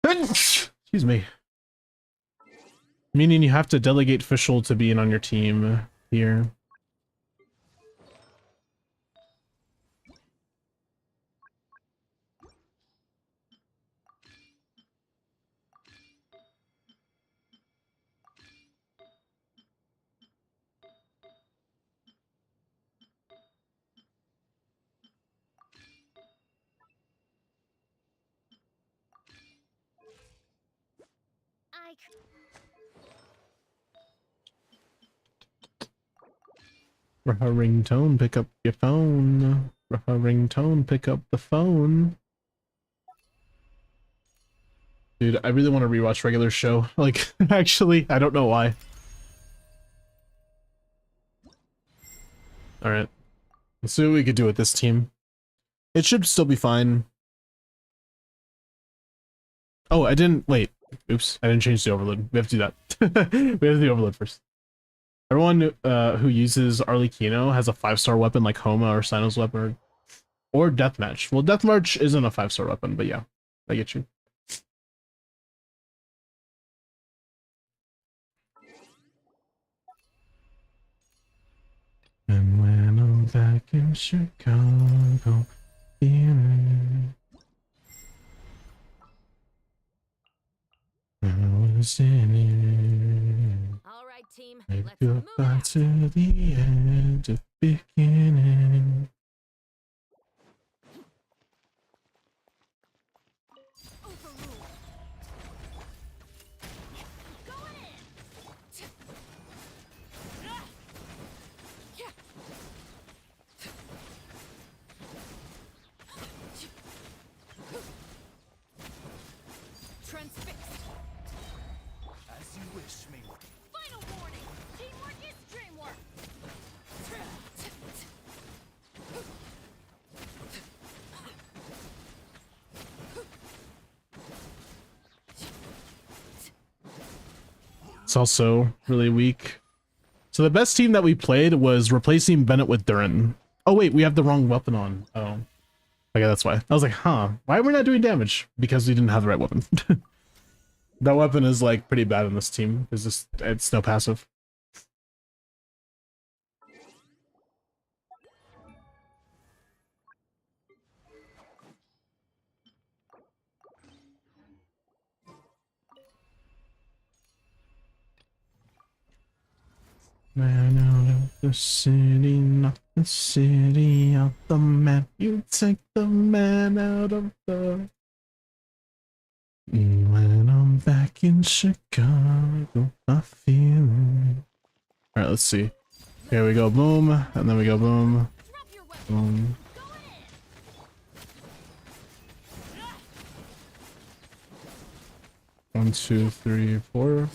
Excuse me. Meaning you have to delegate Fischl to being on your team here. Ringtone, pick up your phone. Ringtone, pick up the phone. Dude, I really want to rewatch regular show. Like, actually, I don't know why. Alright. Let's see what we could do with this team. It should still be fine. Oh, I didn't... Wait. Oops. I didn't change the overload. We have to do that. We have to do the overload first. Everyone who uses Arlecchino has a 5-star weapon like Homa or Sino's weapon or Deathmatch. Well, Deathmatch isn't a 5-star weapon, but yeah, I get you. And when I'm back in Chicago, feeling I was in it. All right, team. Maybe Let's move goodbye out. to the end of beginning. Overrule. Going in. Transfixed. As you wish me. Final warning. Teamwork is dreamwork. It's also really weak. So the best team that we played was replacing Bennett with Durin. Oh wait, we have the wrong weapon on. Oh. Okay, that's why. I was like, huh, why are we not doing damage? Because we didn't have the right weapon. That weapon is like pretty bad on this team. It's no passive. Man out of the city, not the city of the man. You take the man out of the. When I'm back in Chicago, I feel. Alright, let's see. Here we go, boom, and then we go boom, Drop your weapon. boom. Go in. 1, 2, 3, 4.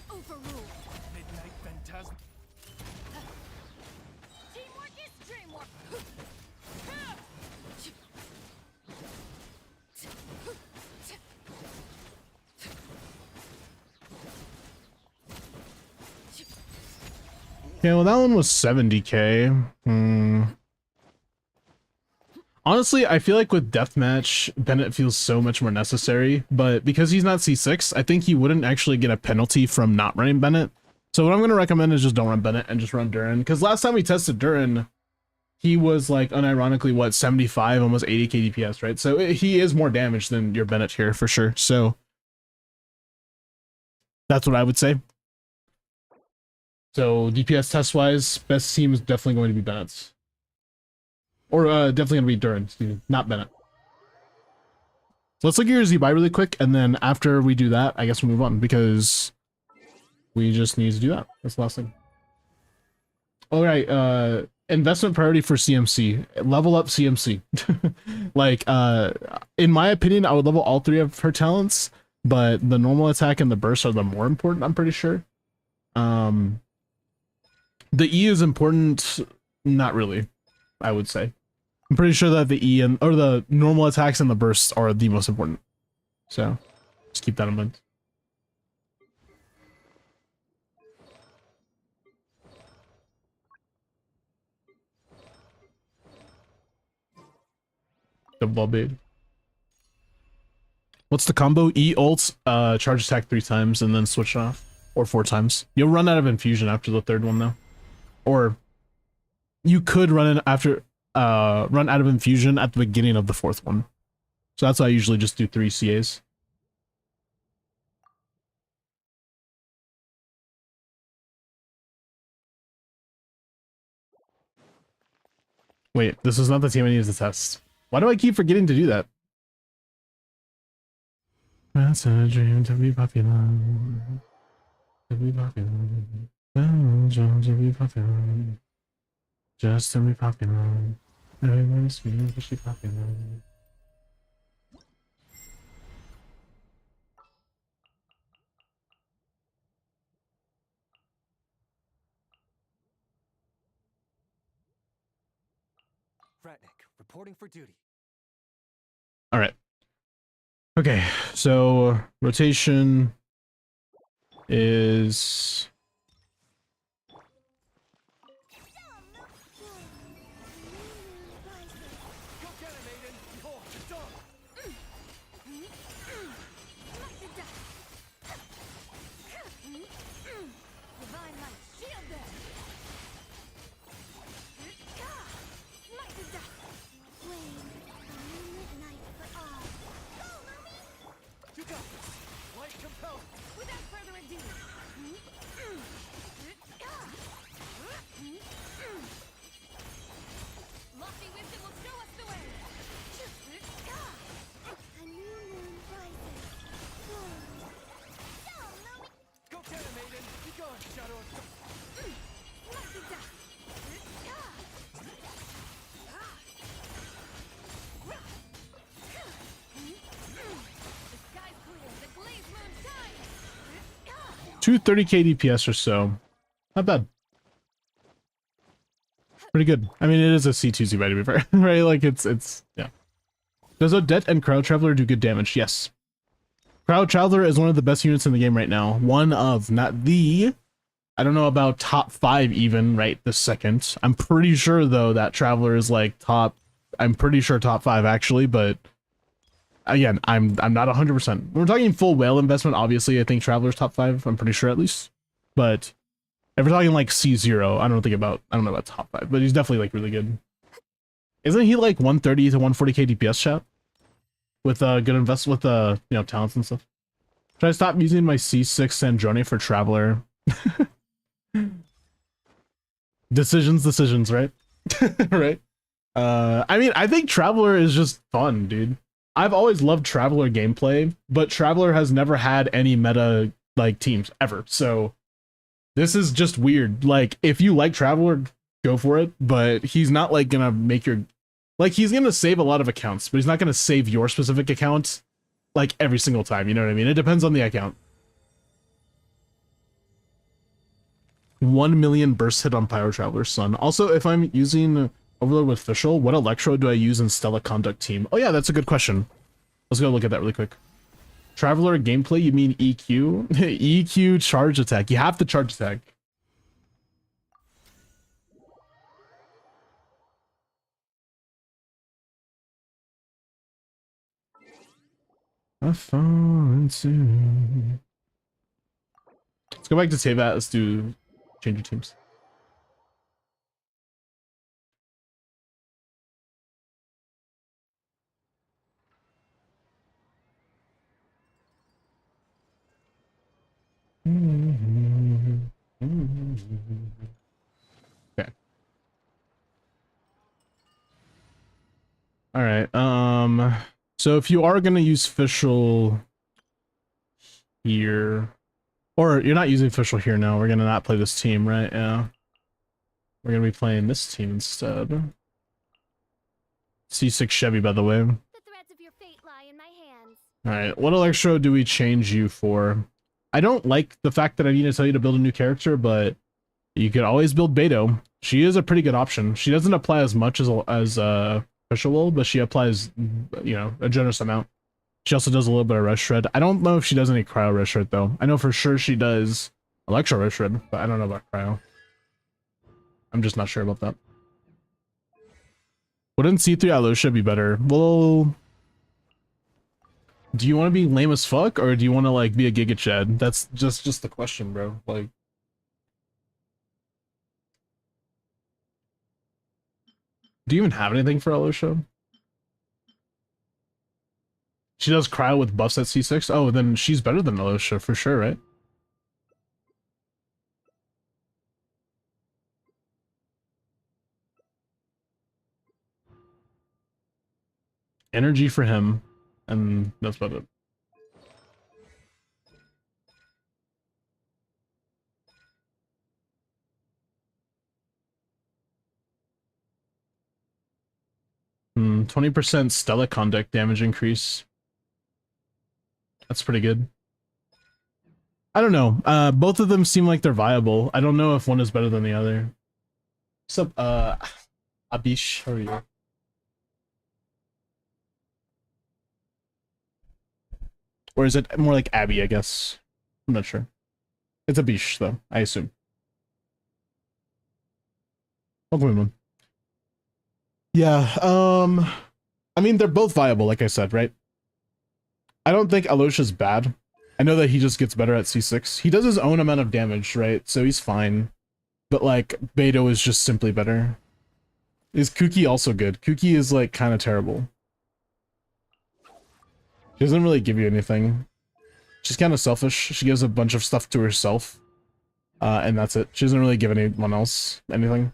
Overruled. Midnight Phantasm. Teamwork is dreamwork. Yeah, well, that one was 70k. Honestly, I feel like with Deathmatch, Bennett feels so much more necessary, but because he's not C6, I think he wouldn't actually get a penalty from not running Bennett. So what I'm going to recommend is just don't run Bennett and just run Durin, because last time we tested Durin, he was like unironically, what, 75, almost 80k DPS, right? So he is more damage than your Bennett here for sure. So that's what I would say. So DPS test wise, best team is definitely going to be Bennett's. Or definitely going to be Durin, excuse me, not Bennett. So let's look at your Z-Buy really quick, and then after we do that, I guess we'll move on, because we just need to do that. That's the last thing. Alright, investment priority for CMC. Level up CMC. Like, in my opinion, I would level all 3 of her talents, but the normal attack and the burst are the more important, I'm pretty sure. The E is important, not really, I would say. I'm pretty sure that the E and or the normal attacks and the bursts are the most important. So just keep that in mind. Double bait. What's the combo? E ult, charge attack 3 times and then switch it off. Or 4 times. You'll run out of infusion after the 3rd one though. Or you could run out of infusion at the beginning of the 4th one. So that's why I usually just do 3 CAs. Wait, this is not the team I need to test. Why do I keep forgetting to do that? That's a dream to be popular. To be popular. To be popular. Just to be popular. Everybody's screaming to be popular. Ratnik, reporting for duty. All right. Okay, so rotation is Go get him, Aiden! Behold, the dog! Divine light, shield them. Smite the dust. Flame, a midnight for all. Go, Lumi! You got this! Light compelled! Without further ado. Lofty wisdom will show us the way. A new moon rises. Go, Lumi! Go get him, Aiden! Be gone, Shadow of... Smite the dust. The sky's clear, the glazed moon shines. 230k DPS or so. Not bad. Pretty good. I mean, it is a C2Z by to be fair, right? Like it's yeah. Does Odette and Crowd Traveler do good damage? Yes. Crowd Traveler is one of the best units in the game right now. One of, not the. I don't know about top 5 even right this second. I'm pretty sure though that Traveler is like top I'm pretty sure top 5 actually, but again, I'm not 100%. When we're talking full whale investment, obviously I think Traveler's top 5, I'm pretty sure at least. But if we're talking like C0, I don't know about top 5, but he's definitely like really good. Isn't he like 130 to 140k DPS chat? With good invest with you know, talents and stuff. Should I stop using my C6 Sandrone for Traveler? Decisions, right? Right? I mean, I think Traveler is just fun, dude. I've always loved Traveler gameplay, but Traveler has never had any meta like teams ever. So this is just weird. Like, if you like Traveler, go for it, but he's not like gonna make your like, he's gonna save a lot of accounts, but he's not gonna save your specific account like every single time, you know what I mean? It depends on the account. 1 million burst hit on Pyro Traveler's Son. Also, if I'm using Overload with Fischl, what Electro do I use in Stella Conduct Team? Oh yeah, that's a good question. Let's go look at that really quick. Traveler gameplay, you mean EQ? EQ charge attack. You have to charge attack. I fall into... Let's go back to Teyvat. Let's do change your teams. Okay. All right. So if you are gonna use Fischl here, or you're not using Fischl here now, we're gonna not play this team, right? Yeah. We're gonna be playing this team instead. C6 Chevy, by the way. The threads of your fate lie in my hands. All right. What Electro do we change you for? I don't like the fact that I need to tell you to build a new character, but you could always build Beto. She is a pretty good option. She doesn't apply as much as Fischl will, but she applies, you know, a generous amount. She also does a little bit of Rush Shred. I don't know if she does any Cryo Rush Shred, though. I know for sure she does Electro Rush Shred, but I don't know about Cryo. I'm just not sure about that. Wouldn't C3 Alosha be better? Well, do you want to be lame as fuck, or do you want to, like, be a Giga Chad? That's just the question, bro. Like... Do you even have anything for Alosha? She does cryo with buffs at C6? Oh, then she's better than Alosha for sure, right? Energy for him, and that's about it. Hmm, 20% Stella Conduct damage increase. That's pretty good. I don't know. Both of them seem like they're viable. I don't know if one is better than the other. What's up, Abish? How are you? Or is it more like Abby, I guess? I'm not sure. It's Abish, though, I assume. Welcome, everyone. Yeah, I mean, they're both viable, like I said, right? I don't think Alosha's bad. I know that he just gets better at C6. He does his own amount of damage, right? So he's fine. But, like, Beto is just simply better. Is Kuki also good? Kuki is, like, kind of terrible. She doesn't really give you anything. She's kind of selfish. She gives a bunch of stuff to herself. And that's it. She doesn't really give anyone else anything.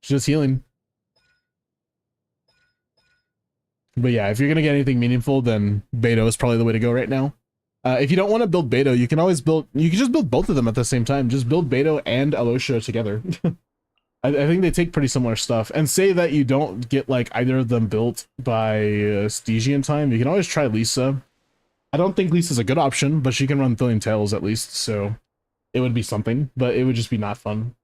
She's just healing. But yeah, if you're gonna get anything meaningful, then Beto is probably the way to go right now. If you don't want to build Beto, you can always build... You can just build both of them at the same time. Just build Beto and Alosha together. I think they take pretty similar stuff. And say that you don't get, like, either of them built by Stygian time, you can always try Lisa. I don't think Lisa's a good option, but she can run Thrilling Tales at least, so it would be something, but it would just be not fun.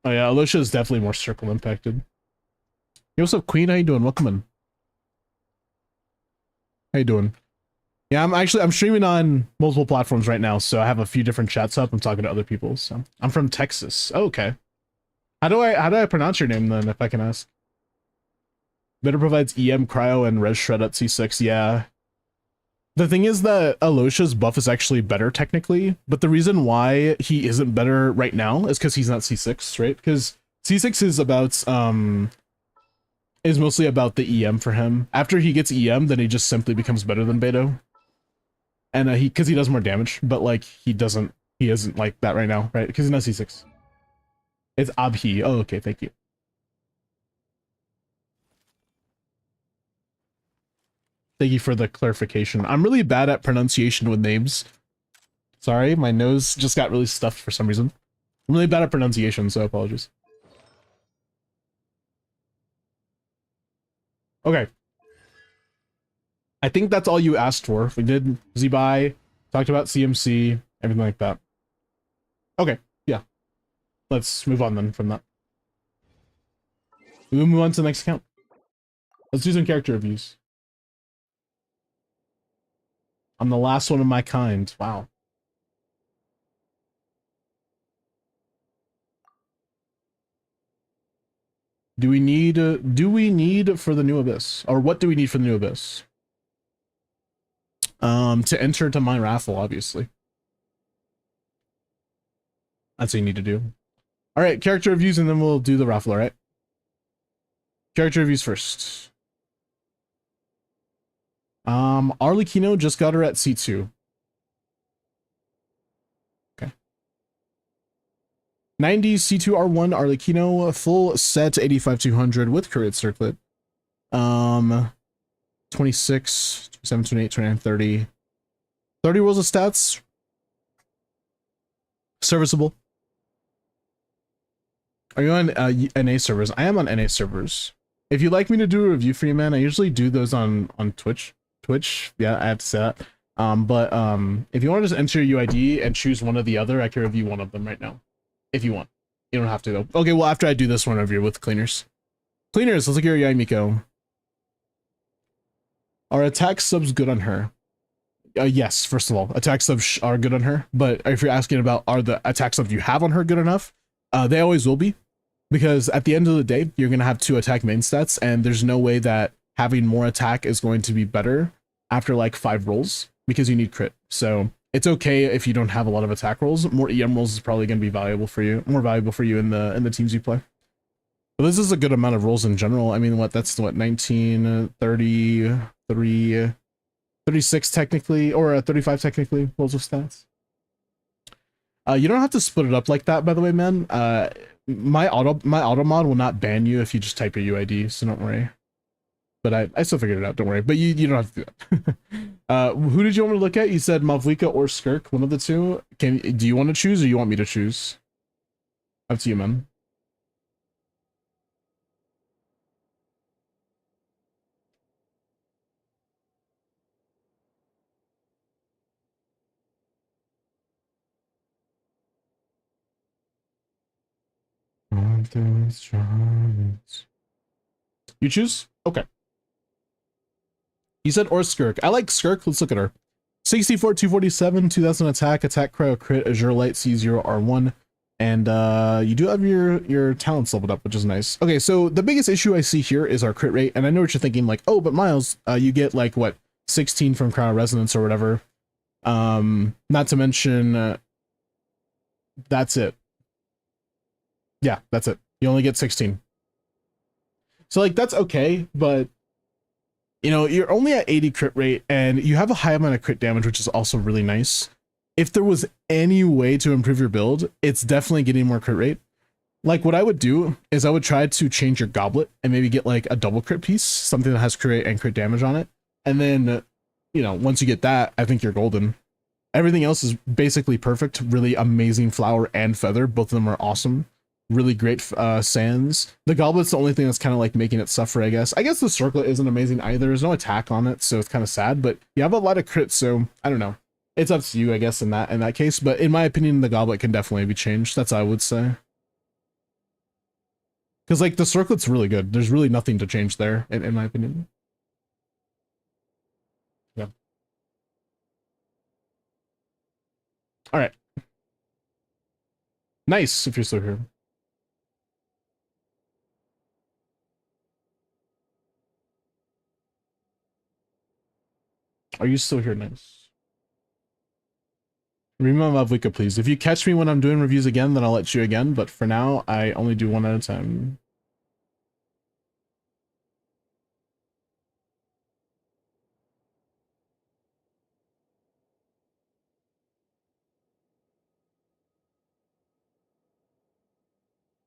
Oh yeah, Alosha is definitely more circle impacted. Hey, what's up, Queen? How you doing? Welcome in. How you doing? Yeah, I'm streaming on multiple platforms right now, so I have a few different chats up. I'm talking to other people, so I'm from Texas. Oh, okay. How do I pronounce your name then, if I can ask? Better provides EM, Cryo, and Res Shred at C6. Yeah. The thing is that Alosha's buff is actually better technically, but the reason why he isn't better right now is because he's not C6, right? Because C6 is mostly about the EM for him. After he gets EM, then he just simply becomes better than Beto. And because he does more damage, but like he isn't like that right now, right? Because he's not C6. It's Abhi. Oh, okay, thank you. Thank you for the clarification. I'm really bad at pronunciation with names. Sorry, my nose just got really stuffed for some reason. I'm really bad at pronunciation, so apologies. Okay. I think that's all you asked for. We did Z-Buy, talked about CMC, everything like that. Okay, yeah. Let's move on then from that. We'll move on to the next account. Let's do some character reviews. I'm the last one of my kind. Wow. Do we need for the new Abyss? Or what do we need for the new Abyss? To enter to my raffle, obviously. That's what you need to do. Alright, character reviews and then we'll do the raffle, alright? Character reviews first. Arlecchino just got her at C2. Okay. 90 C2R1 Arlecchino, full set 85-200 with crit circlet. 26, 27, 28, 29, 30. 30 rolls of stats. Serviceable. Are you on NA servers? I am on NA servers. If you'd like me to do a review for you, man, I usually do those on Twitch. Yeah, I have to say that. If you want to just enter your UID and choose one or the other, I can review one of them right now. If you want. You don't have to, though. Okay, well, after I do this one review with Cleaners. Cleaners, let's look at your UI, Miko. Are attack subs good on her? Yes, first of all, attack subs are good on her. But if you're asking about are the attack subs you have on her good enough, they always will be. Because at the end of the day, you're going to have 2 attack main stats, and there's no way that having more attack is going to be better after like 5 rolls, because you need crit. So it's okay if you don't have a lot of attack rolls. More EM rolls is probably going to be valuable for you, more valuable for you in the teams you play. But this is a good amount of rolls in general. I mean, that's 19, 33, 36 technically, or 35 technically rolls of stats. You don't have to split it up like that, by the way, man. My auto mod will not ban you if you just type your UID, so don't worry. But I still figured it out, don't worry. But you don't have to do that. Who did you want me to look at? You said Mavlika or Skirk, one of the two. Do you want to choose or you want me to choose? Up to you, man. You choose? Okay. You said or Skirk. I like Skirk. Let's look at her. 64, 247, 2000 attack, cryo, crit, Azure Light, C0, R1. And you do have your talents leveled up, which is nice. Okay, so the biggest issue I see here is our crit rate. And I know what you're thinking, like, oh, but Miles, you get like, what, 16 from Cryo Resonance or whatever. Not to mention, that's it. Yeah, that's it. You only get 16. So, like, that's okay, but you know, you're only at 80 crit rate and you have a high amount of crit damage, which is also really nice. If there was any way to improve your build, it's definitely getting more crit rate. Like what I would do is I would try to change your goblet and maybe get like a double crit piece, something that has crit rate and crit damage on it. And then, you know, once you get that, I think you're golden. Everything else is basically perfect. Really amazing flower and feather. Both of them are awesome. Really great sands. The goblet's the only thing that's kind of like making it suffer, I guess. I guess the circlet isn't amazing either. There's no attack on it, so it's kind of sad, but you have a lot of crits, so I don't know. It's up to you, I guess, in that case, but in my opinion, the goblet can definitely be changed. That's what I would say. Because like the circlet's really good. There's really nothing to change there, in my opinion. Yeah. All right. Nice, if you're still here. Are you still here? Nice. Remember Mavlika, please. If you catch me when I'm doing reviews again, then I'll let you again. But for now, I only do one at a time.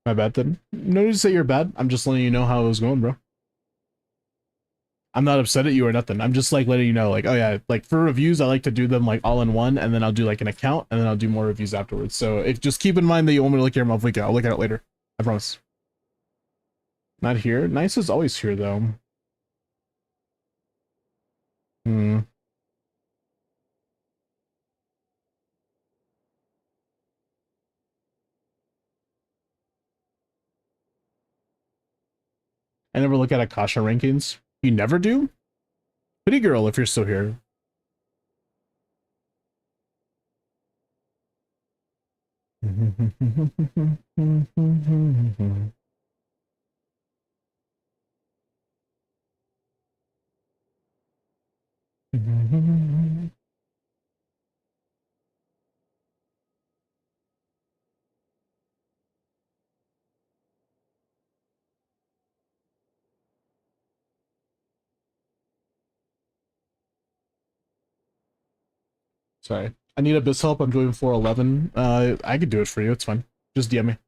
My bad then. No need to say you're bad. I'm just letting you know how it was going, bro. I'm not upset at you or nothing. I'm just like letting you know, like, oh yeah, like for reviews, I like to do them like all in one, and then I'll do like an account, and then I'll do more reviews afterwards. So if just keep in mind that you want me to look at your Mavlika, I'll look at it later. I promise. Not here. Nice is always here though. Hmm. I never look at Akasha rankings. You never do? Pretty girl, if you're still here. Sorry. I need abyss help. I'm doing 411. I could do it for you. It's fine. Just DM me.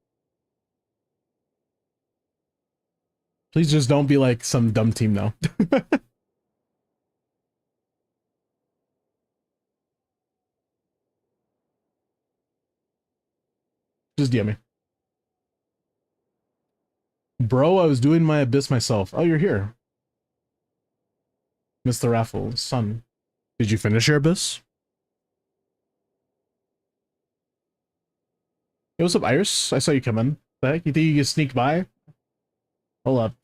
Please just don't be like some dumb team though. Just DM me. Bro, I was doing my abyss myself. Oh, you're here. Mr. Raffle, son. Did you finish your abyss? Hey, what's up, Iris? I saw you come in. The heck? You think you can sneak by? Hold up.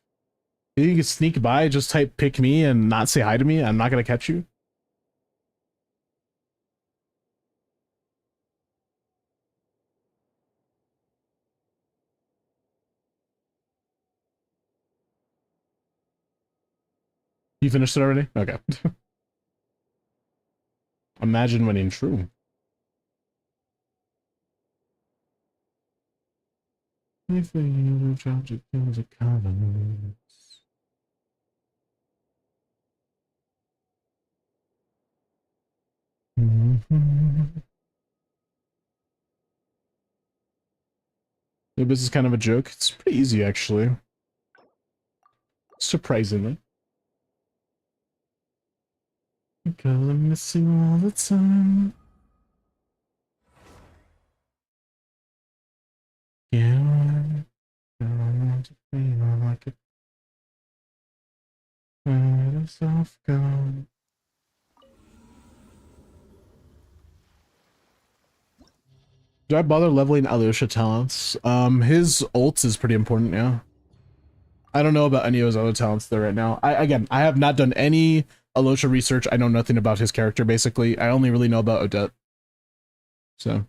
You think you can sneak by, just type pick me and not say hi to me? I'm not gonna catch you? You finished it already? Okay. Imagine winning true. If the huge object is a common. Maybe this is kind of a joke. It's pretty easy, actually. Surprisingly. Because I'm missing all the time. Yeah, I want to feel like a kind of soft gun. Do I bother leveling Alyosha talents? His ult is pretty important, yeah. I don't know about any of his other talents there right now. Again, I have not done any Alyosha research. I know nothing about his character, basically. I only really know about Odette. So.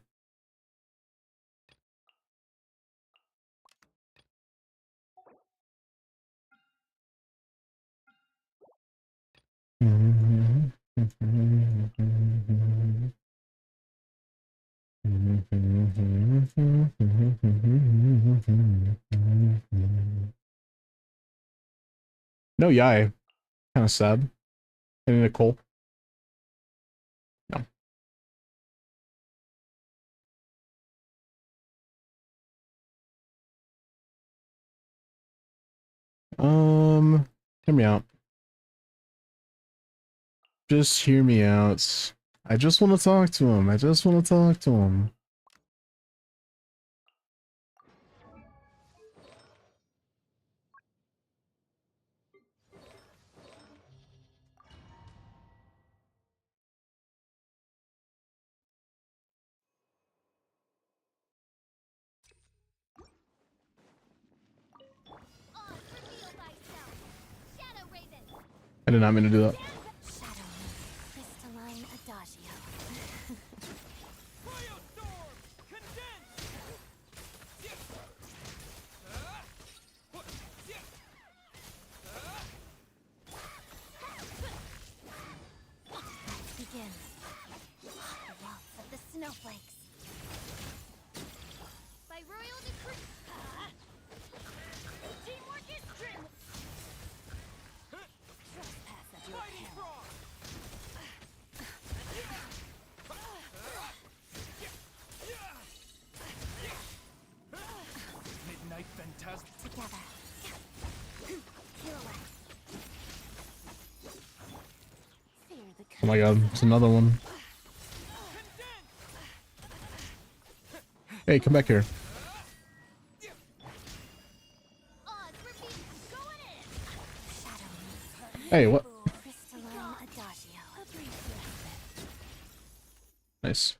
No Yai. Kind of sad. Any Nicole? No. Hear me out. Just hear me out. I just want to talk to him. I just want to talk to him. On, reveal thyself. Shadow Raven. I did not mean to do that. Shadow crystalline adagio. Firestorm! Condense! my god, it's another one. Hey, come back here. Odds repeat, going in. Hey, what? Crystalline adagio. Nice.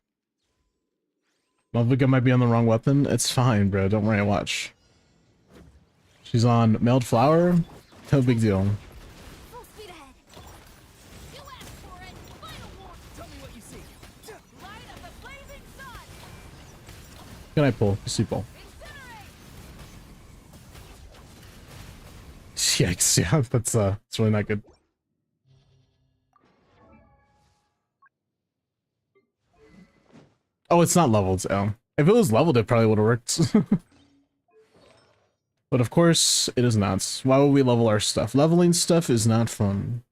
Malvika might be on the wrong weapon. It's fine, bro. Don't worry, watch. She's on Mailed Flower. No big deal. Full speed ahead. You asked for it. Final warning. Tell me what you see. Light of the blazing sun. Can I pull? See pull. Incinerate. Yikes, yeah, that's really not good. Oh, it's not leveled. Oh. If it was leveled, it probably would have worked. But of course, it is not. Why would we level our stuff? Leveling stuff is not fun.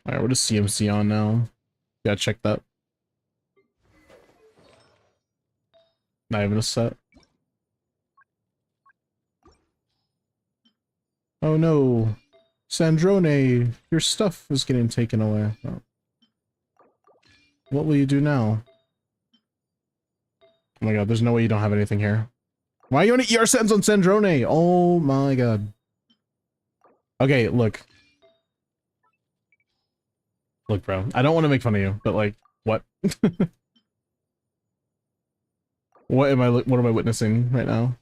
Alright, what is CMC on now? Gotta check that. Not even a set. Oh no! Sandrone, your stuff is getting taken away. Oh. What will you do now? Oh my god, there's no way you don't have anything here. Why are you on ER sentence on Sandrone? Oh my god. Okay, look. Look, bro. I don't want to make fun of you, but like, what? What am I witnessing right now?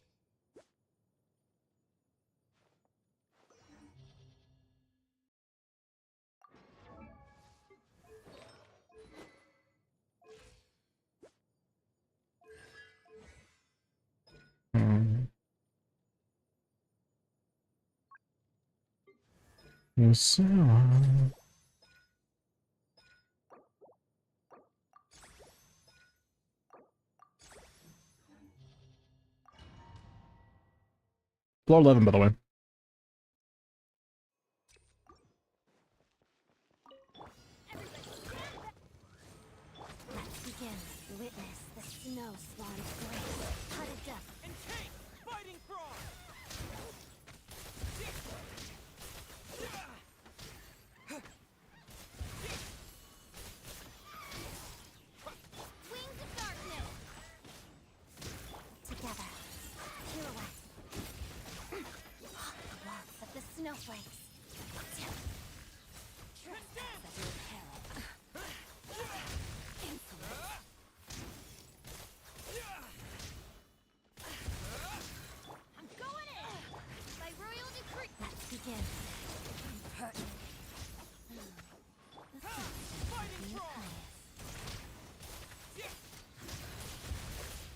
So, floor 11, by the way. Let's begin. Witness the snow swan's grace. Huddled up. And take fighting frog. Wings of darkness. Together. Pirouette. The waltz of the snowflakes. Trespass of your peril. Insolent. I'm going in. By royal decree. Let's begin.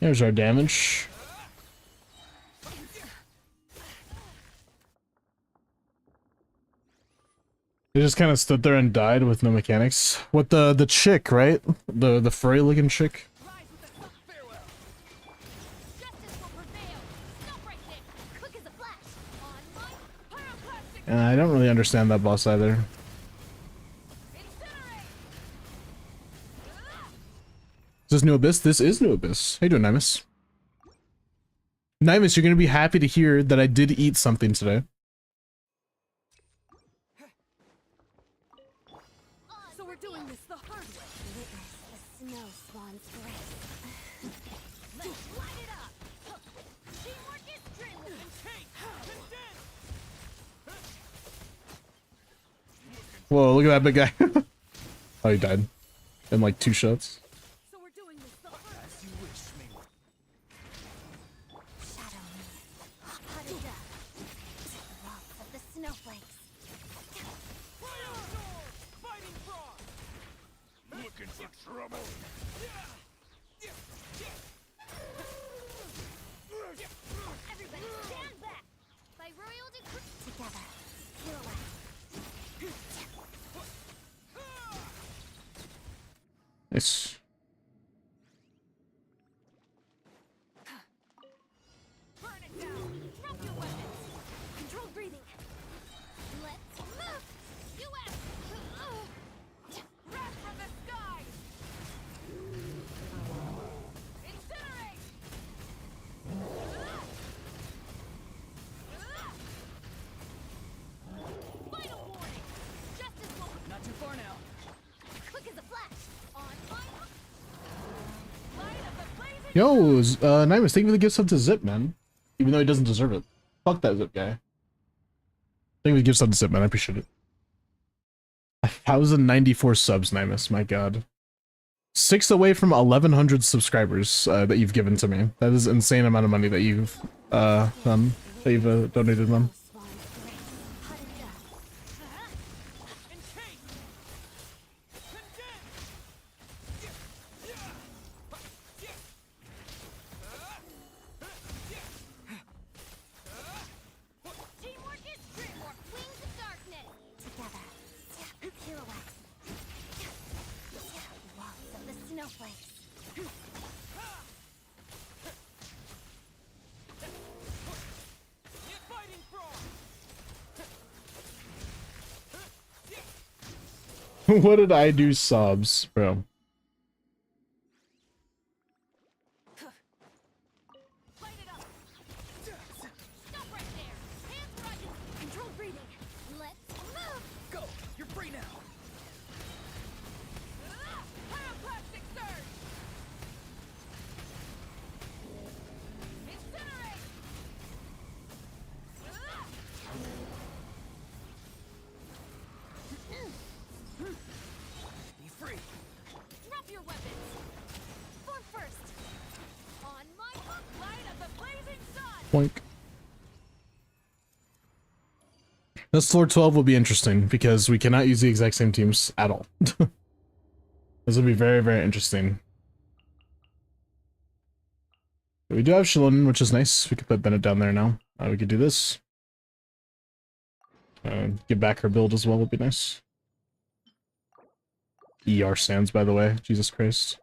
Here's our damage. They just kind of stood there and died with no mechanics. What the chick, right? The furry looking chick. Rise with the sun. Farewell. Justice will prevail. Stop right there. Quick as a flash. On my pyroclastic. And I don't really understand that boss either. Incinerate. Is this New Abyss? This is New Abyss. How you doing, Nimus? Nimus, you're gonna be happy to hear that I did eat something today. So we're doing this the hard way. Witness the snow swan's grace. Let's light it up. Teamwork is true. And take condense. Whoa, look at that big guy. Oh, he died. In like 2 shots. So we're doing this the hard way. As you wish, me. Shadow me. Huddled up. The waltz of the snowflakes. Fire sword. Fighting frog. Looking for trouble? Everybody stand back. By royal decree. Together. Pirouette. Nice. Yo, Nimus, thank you for the gift sub to Zip, man. Even though he doesn't deserve it. Fuck that Zip guy. Thank you for the gift sub to Zip, man. I appreciate it. 1,094 subs, Nimus. My god. 6 away from 1,100 subscribers that you've given to me. That is an insane amount of money that you've done. That you've donated, man. Teamwork is dreamwork. Wings of darkness. Together. Pirouette. Walls of the snowflakes. Fighting frog. What did I do, subs, bro? Light it up. Stop right there. Hands rising. Controlled breathing. Let's move. Go. You're free now. Pyroclastic surge. Incinerate. Be free. Drop your weapons. Form first. On my hook. Light of the blazing sun. Boink. This floor 12 will be interesting because we cannot use the exact same teams at all. This will be very, very interesting. We do have Shalon, which is nice. We could put Bennett down there now. We could do this. Give back her build as well would be nice. ER stands, by the way. Jesus Christ.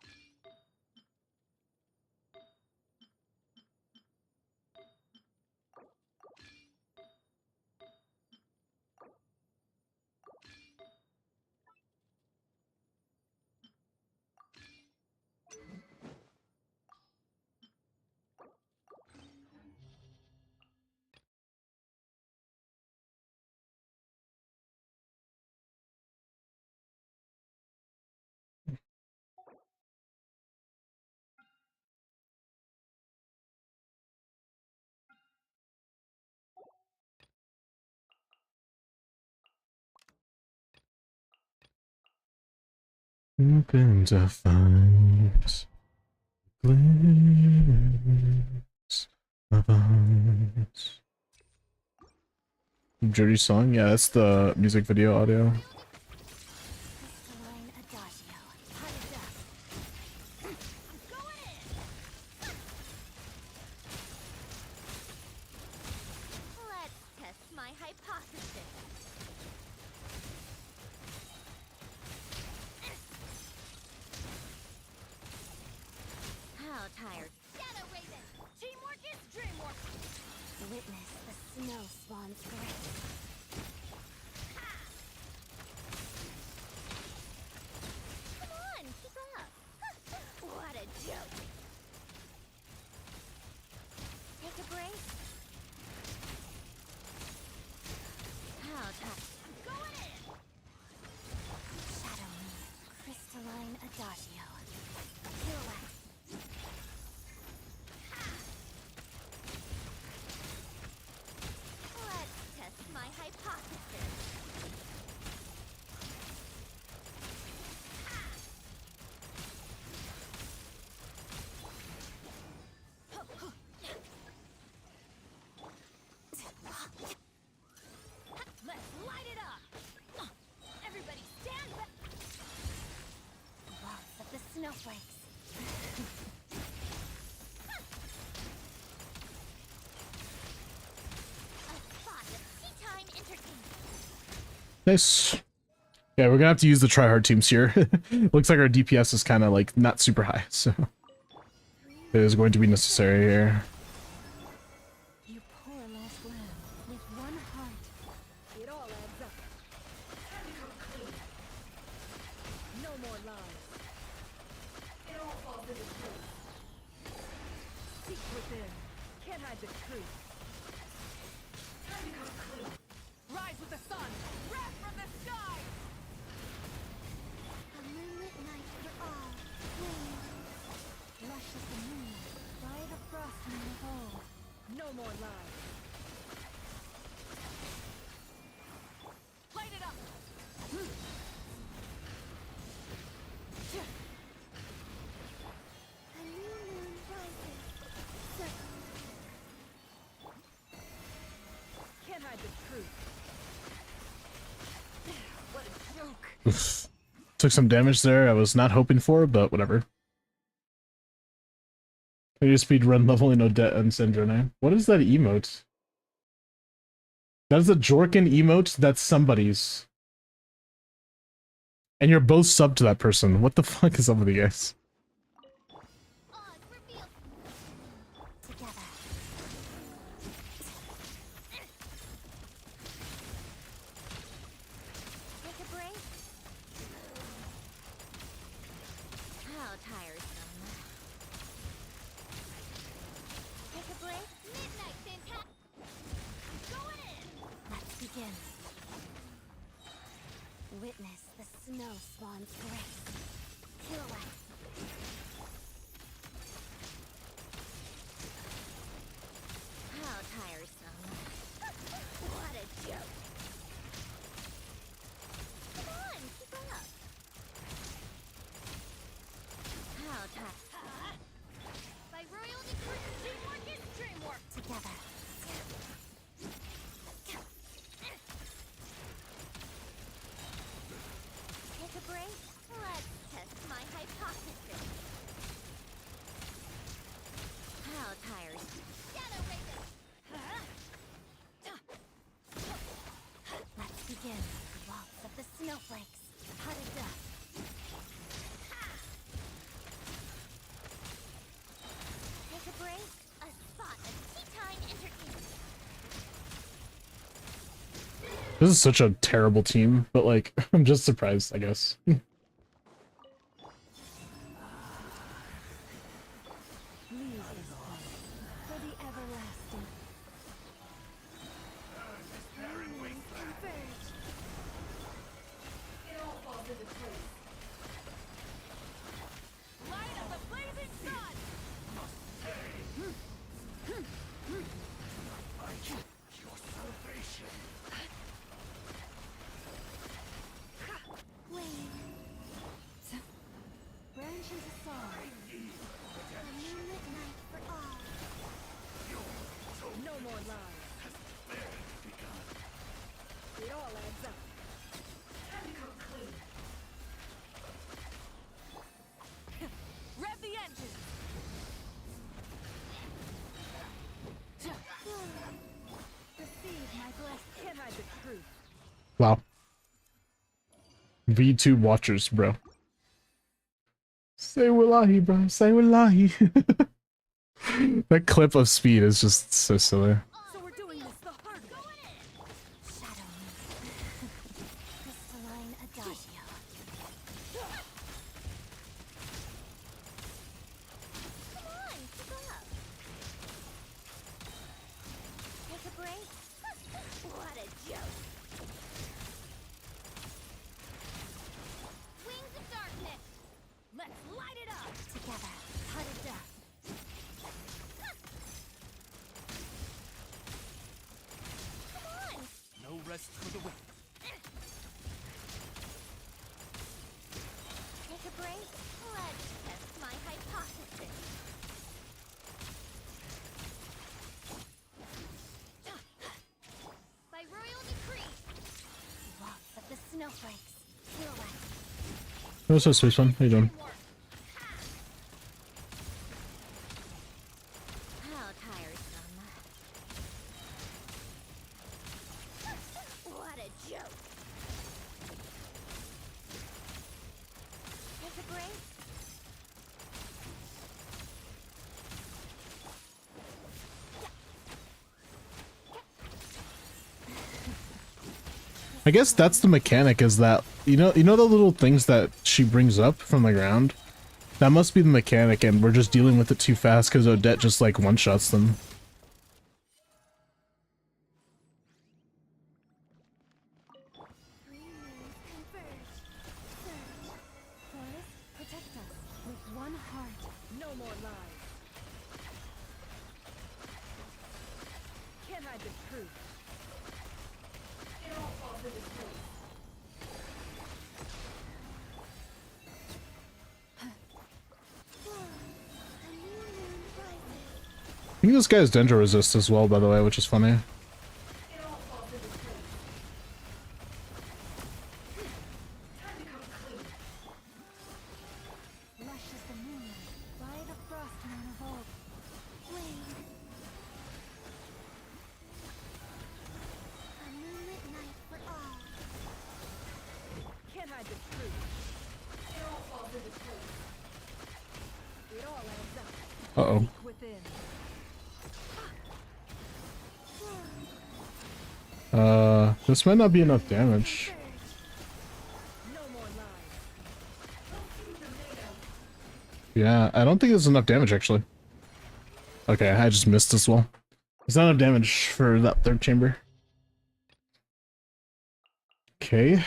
Open to find glimpse of us. Dirty song? Yeah, that's the music video audio. Crystalline adagio. High dust. I'm going in. Let's test my hypothesis. How tired? Shadow Raven. Teamwork is dreamwork. Witness the snow spawn's grace. Come on, keep up. What a joke. Take a break. How tough. I'm going in. Shadow me. Crystalline adagio. Pirouette. Let's test my hypothesis. Let's light it up! Everybody stand back! Lots of the snowflakes. A spot of tea time entertainment. Nice. Yeah, we're gonna have to use the tryhard teams here. Looks like our DPS is kind of like not super high, so it is going to be necessary here. You poor last lamb with one heart. It all adds up. No more lies. It all falls into truth. Seek within. Can't hide the truth. Rise with the sun. Wrath from the sky. A moonlit night for all. Wings. Lush as the moon. Oof. Took some damage there I was not hoping for, but whatever. Video speed run leveling Odette and SNEZHNAYA. What is that emote? That is a Jorkin emote that's somebody's. And you're both sub to that person. What the fuck is up with you guys? Oz revealed. Together. Take a break. How tiresome. Take a break. Midnight fantastic. Going in. Let's begin. Witness the snow swan's grace. Pirouette. How tiresome. What a joke. Come on, keep up. How tiresome. By royal decree, teamwork is dreamwork. Together. Take a break. Let's test my hypothesis. How tiresome. Shadow Raven. Let's begin. Waltz of the snowflakes. Hot as dust. Take a break. A spot of tea time entertainment. This is such a terrible team, but like, I'm just surprised, I guess. Leave this place for the everlasting. Humans converge. It all falls into place. Light of the blazing sun! Your salvation. Wait. Branches a song. A moonlit night for all. No more lies. It all adds up. Rev the engine. Receive my blessing. Can't hide the truth. Wow. VTube watchers, bro. Say wallahi, bro. Say wallahi. That clip of speed is just so silly. So we're doing this the hard way. Shadow Crystalline Adagio. Come on, keep up. Take a break. What a joke. Wings of darkness. Let's light it up. Together, hot as dust. Come on. No rest for the wicked. Take a break. Let's test my hypothesis. By royal decree. Waltz of the snowflakes. Pirouette. What's up, Space One? How you doing? How tiresome. What a joke. Take a break. I guess that's the mechanic, is that you know the little things that she brings up from the ground? That must be the mechanic, and we're just dealing with it too fast because Odette just like one-shots them. Three moons converge. Surge. Forest, protect us with one heart. No more lies. Can't hide the truth. It all falls into place. A new moon rises. I think this guy has Dendro resist as well, by the way, which is funny. It all falls into place. Time Uh-oh. Seek within. This might not be enough damage. No more lies. Yeah, I don't think it's enough damage, actually. Okay, I just missed as well. It's not enough damage for that third chamber. Okay.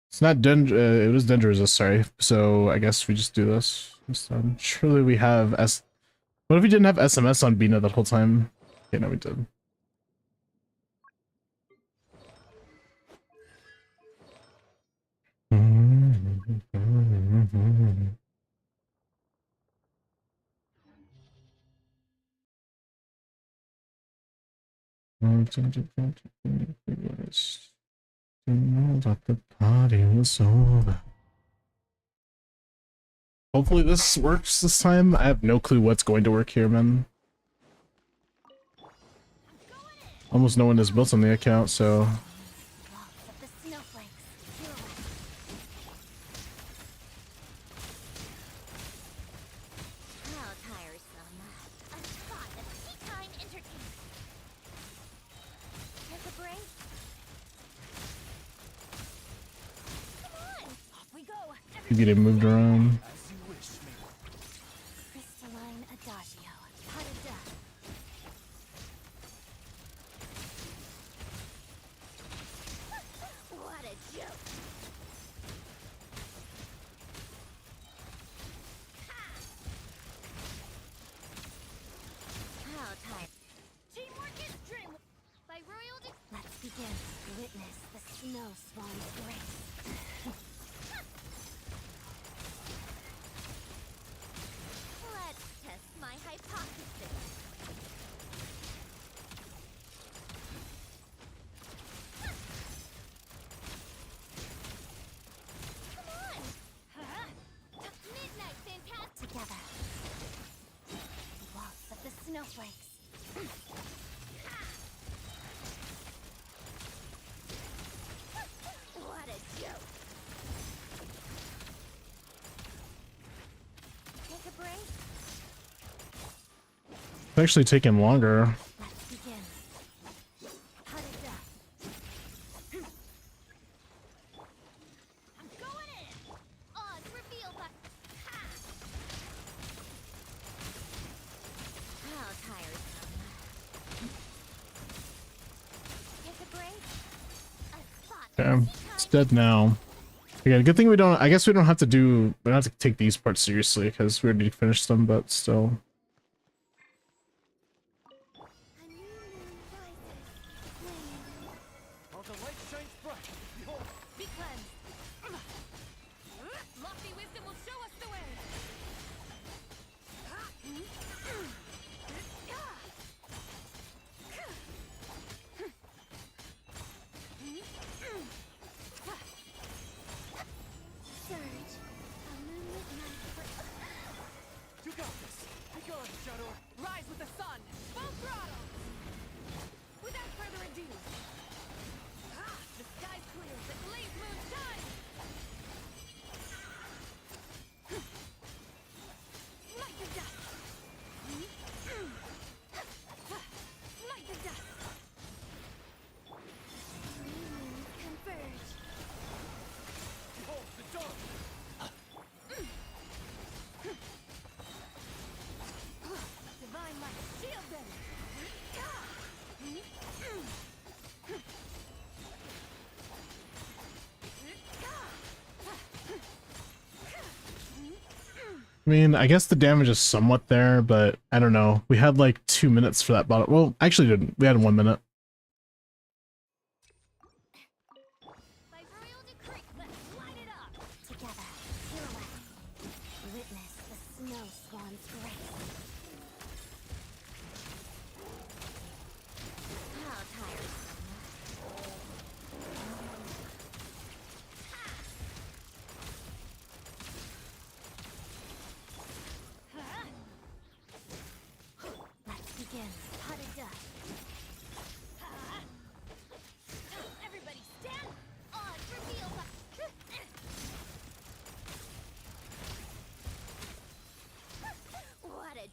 It's not it was danger resist, sorry. So I guess we just do this. Surely we have What if we didn't have SMS on Bina that whole time? Okay, no, we did. That the party was over. Hopefully this works this time. I have no clue what's going to work here, man. Almost no one is built on the account, so... Walls of the snowflakes. You're right. How tiresome. A spot of tea time entertainment. Take a break. Come on, off we go. You getting moved around. As you wish, me. Crystalline adagio. Pot of death. What a joke. How tight. Teamwork is dream. By royal Let's begin. Witness the snow swan's grace. Let's test my hypothesis. Come on! Midnight fantastic together. Waltz of the snowflakes. What a joke! Take a break. It's actually taking longer. Let's begin. Pot of death. I'm going in. Odds reveal by. Ha! How tiresome. Take a break. A spot. Okay, it's dead now. Again, good thing we don't. I guess we don't have to do. We don't have to take these parts seriously because we already finished them, but still. A new moon rises. Flame. While the light shines bright, behold, Be cleansed. Lofty wisdom will show us the way. Surge. A moonlit night for. you got this. Be gone, Shadow. Rise with the sun. Full throttle. Without further ado. The sky's clear. The glazed moon shines. Light the dust. Light the dust. Three moons converge. Behold, the dawn. Divine light. Shield them. I mean, I guess the damage is somewhat there, but I don't know. We had like 2 minutes for that bottle. Well, actually didn't. We had 1 minute. By royal decree, let's light it up. Together, silhouette. Witness the snow swan's grace. How tiresome. Let's begin. Pot of dust. Everybody stand. Odds reveal by. What a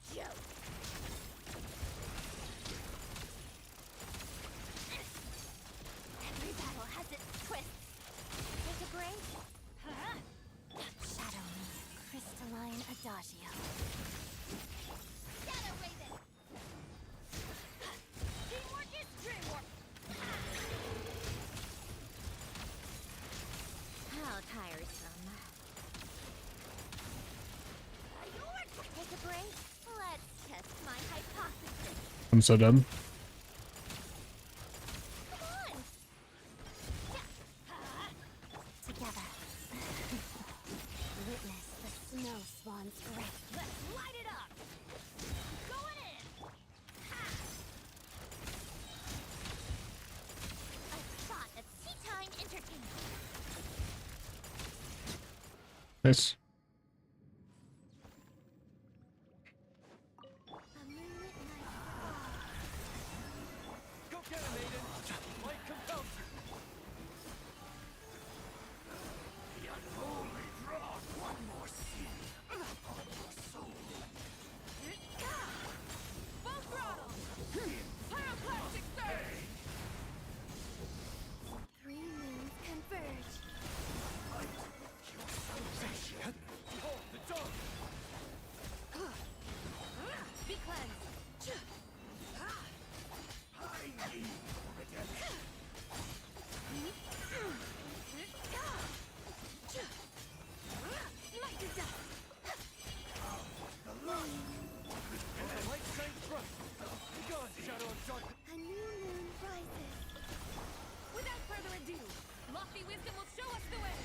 I'm so dead. Together. Witness the snow swan's grip. Let's light it up. Going in. Ha! A shot at Sea Time Entertainment. Nice. A moonlit night. Go get him, Aiden. Light compels you. The unholy draws one more sin upon your soul. Full throttle! Pyroclastic surge! Three moons converge. Behold the dawn. Be cleansed! I need redemption. Light to dust. And the light shines bright. Begone, shadow of darkness. A new moon rises. Without further ado, lofty wisdom will show us the way!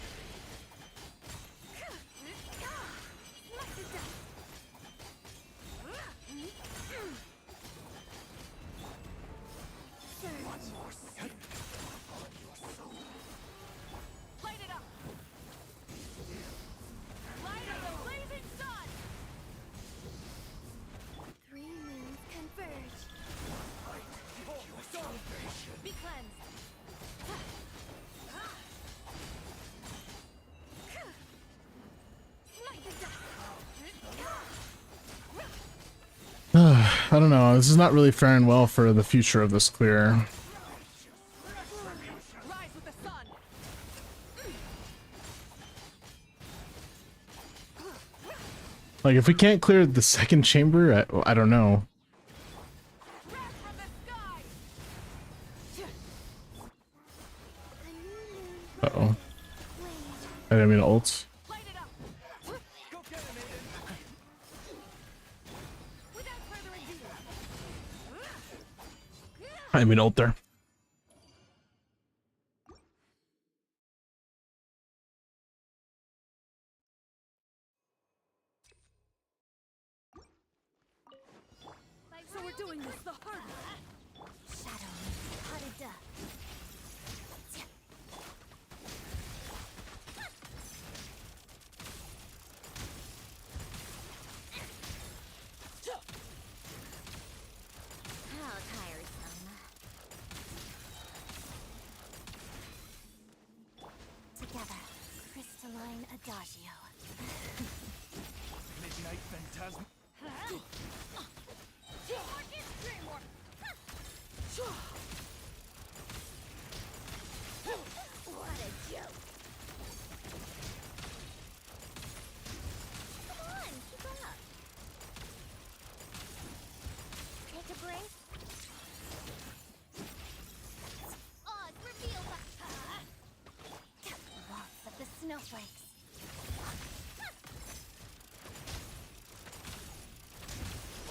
Light to dust. Surge. More sin upon your soul. Light it up! Light of the blazing sun! Three moons converge. Behold the dawn. Be cleansed! Light to dust. I don't know. This is not really faring well for the future of this clear. Rise with the sun! Like, if we can't clear the second chamber, I don't know. Wrath from the sky! A new moon Uh-oh. rises. I didn't mean to ult. Light it up! Go get him, Aiden. Without further ado, I didn't mean to ult there. so we're doing this the hard way! Shadow potted dust. How tiresome. Together, crystalline adagio. Midnight phantasm. What a joke! Come on, keep up. Take a break. Odds reveal the waltz of the snowflakes.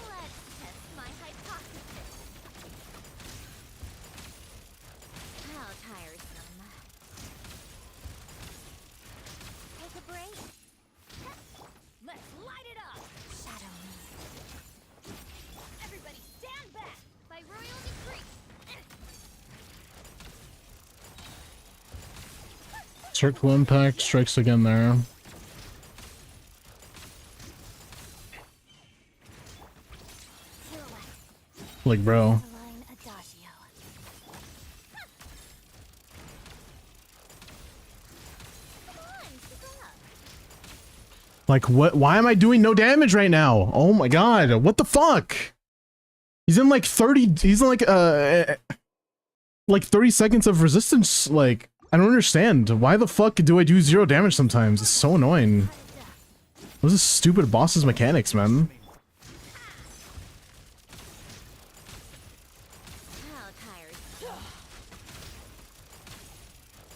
Let's test my hypothesis. How tiresome. Take a break. Let's light it up! Shadow me. Everybody stand back! By royal decree! Circle impact strikes again there. Silhouette. Like, bro. Crystalline adagio. Come on, keep up. Like, what? Why am I doing no damage right now? Oh my god, what the fuck? He's in like 30, he's in like 30 seconds of resistance. Like, I don't understand. Why the fuck do I do 0 damage sometimes? It's so annoying. Potted dust. Those are stupid boss's mechanics, man. How tiresome.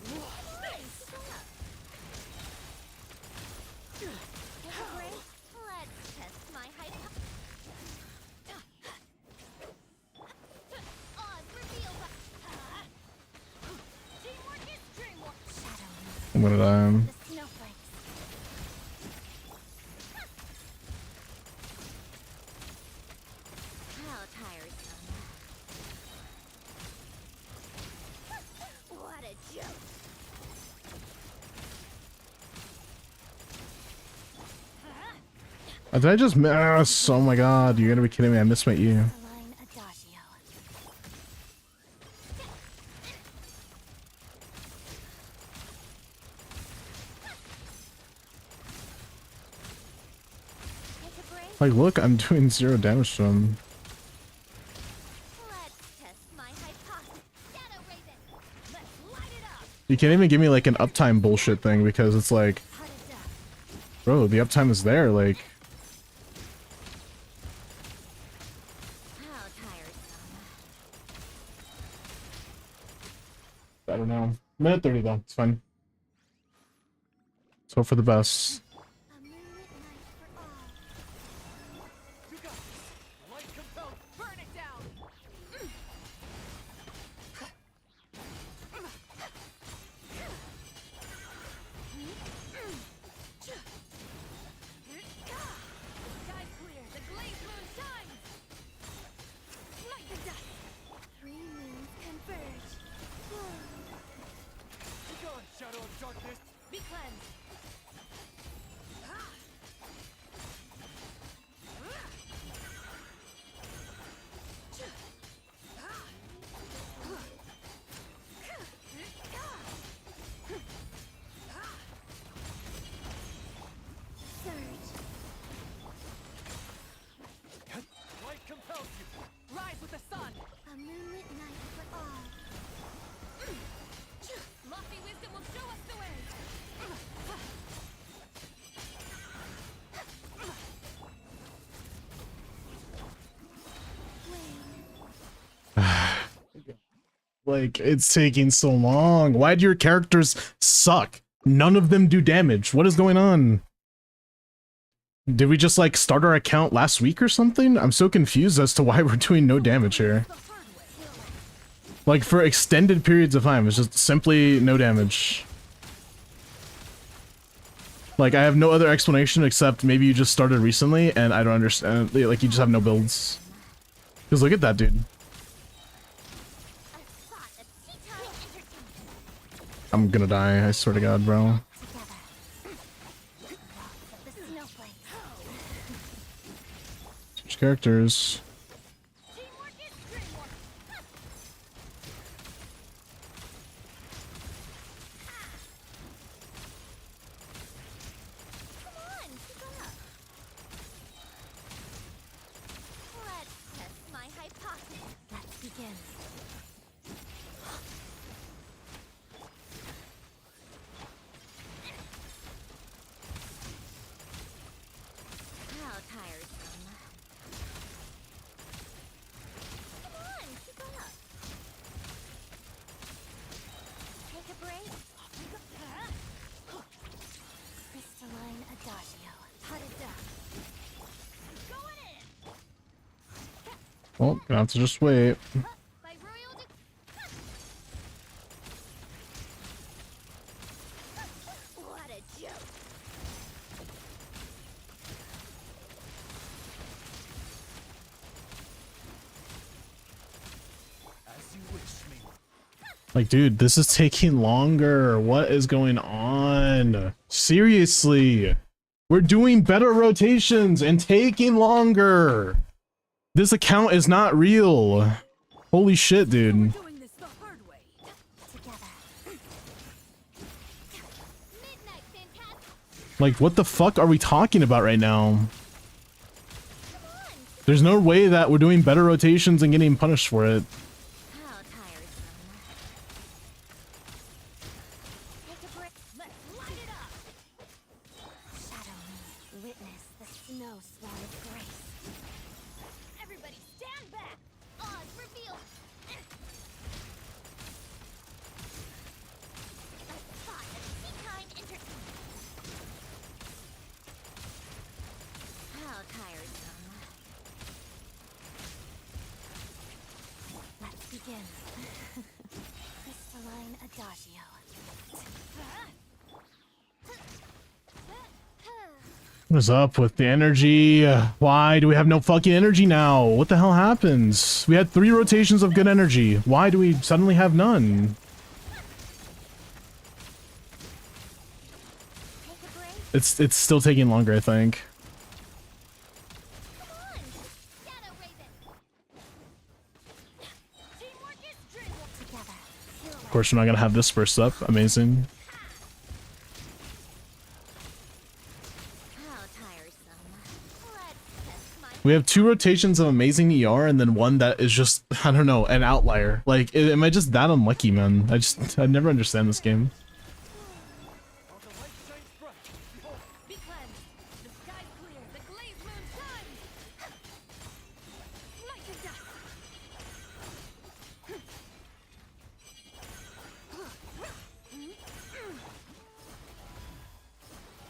Come on, keep up. Take a break. Let's test my hypothesis. I'm gonna die. The snowflakes. How tiresome. What a joke. Did I just miss? Oh my god, you're gonna be kidding me. I missed my E. The line adagio. Take a break. Like, look, I'm doing 0 damage to him. Let's test my hypothesis. Shadow Raven. Let's light it up. You can't even give me like an uptime bullshit thing because it's like, Hot as death. bro, the uptime is there. Like, How tiresome. I don't know. Minute 30 though, it's fine. Let's hope for the best. A moonlit night for all. You got this. Light compelled. Burn it down. Sky's clear. The glazed moon shines. Light the dust. Three moons converge. Be gone, shadow of darkness. Be cleansed. Surge. Light compels you. Rise with the sun. A moonlit night for all. Lofty wisdom will show us the way. Like, it's taking so long. Why do your characters suck? None of them do damage. What is going on? Did we just like start our account last week or something? I'm so confused as to why we're doing no damage here. The hard way. Like for extended periods of time, it's just simply no damage. Like I have no other explanation except maybe you just started recently and I don't understand. Like you just have no builds. Because look at that dude. A spot of tea time entertainment. I'm gonna die, I swear to god, bro. Together. The snowflakes. Switch characters. Teamwork is dreamwork. Come on, keep up. Let's test my hypothesis. Let's begin. How tiresome. Come on, keep up. Take a break. Crystalline adagio. Hot as death. Going in. Well, gonna have to just wait. By royal What a joke. As you wish me. Like, dude, this is taking longer. What is going on? Seriously. We're doing better rotations and taking longer. This account is not real. Holy shit, dude. Doing this the hard way. Together. Midnight Phantasm. Like, what the fuck are we talking about right now? Come on. There's no way that we're doing better rotations and getting punished for it. How tiresome. Take a break. Let's light it up. Shadow me. Witness the snow swan of grace. Everybody stand back. Oz revealed. A spot of tea time entertainment. How tiresome. Let's begin. Crystalline adagio. What is up with the energy? Why do we have no fucking energy now? What the hell happens? We had 3 rotations of good energy. Why do we suddenly have none? Take a break. It's still taking longer, I think. Come on, Shadow Raven. Teamwork is drill. Together. Of course, we're not gonna have this burst up. Amazing. How tiresome. Let's test my We have 2 rotations of amazing ER and then one that is just, I don't know, an outlier. Like, am I just that unlucky, man? I never understand this game. Be cleansed. The sky's clear. The glaze moon shines. Light to dust.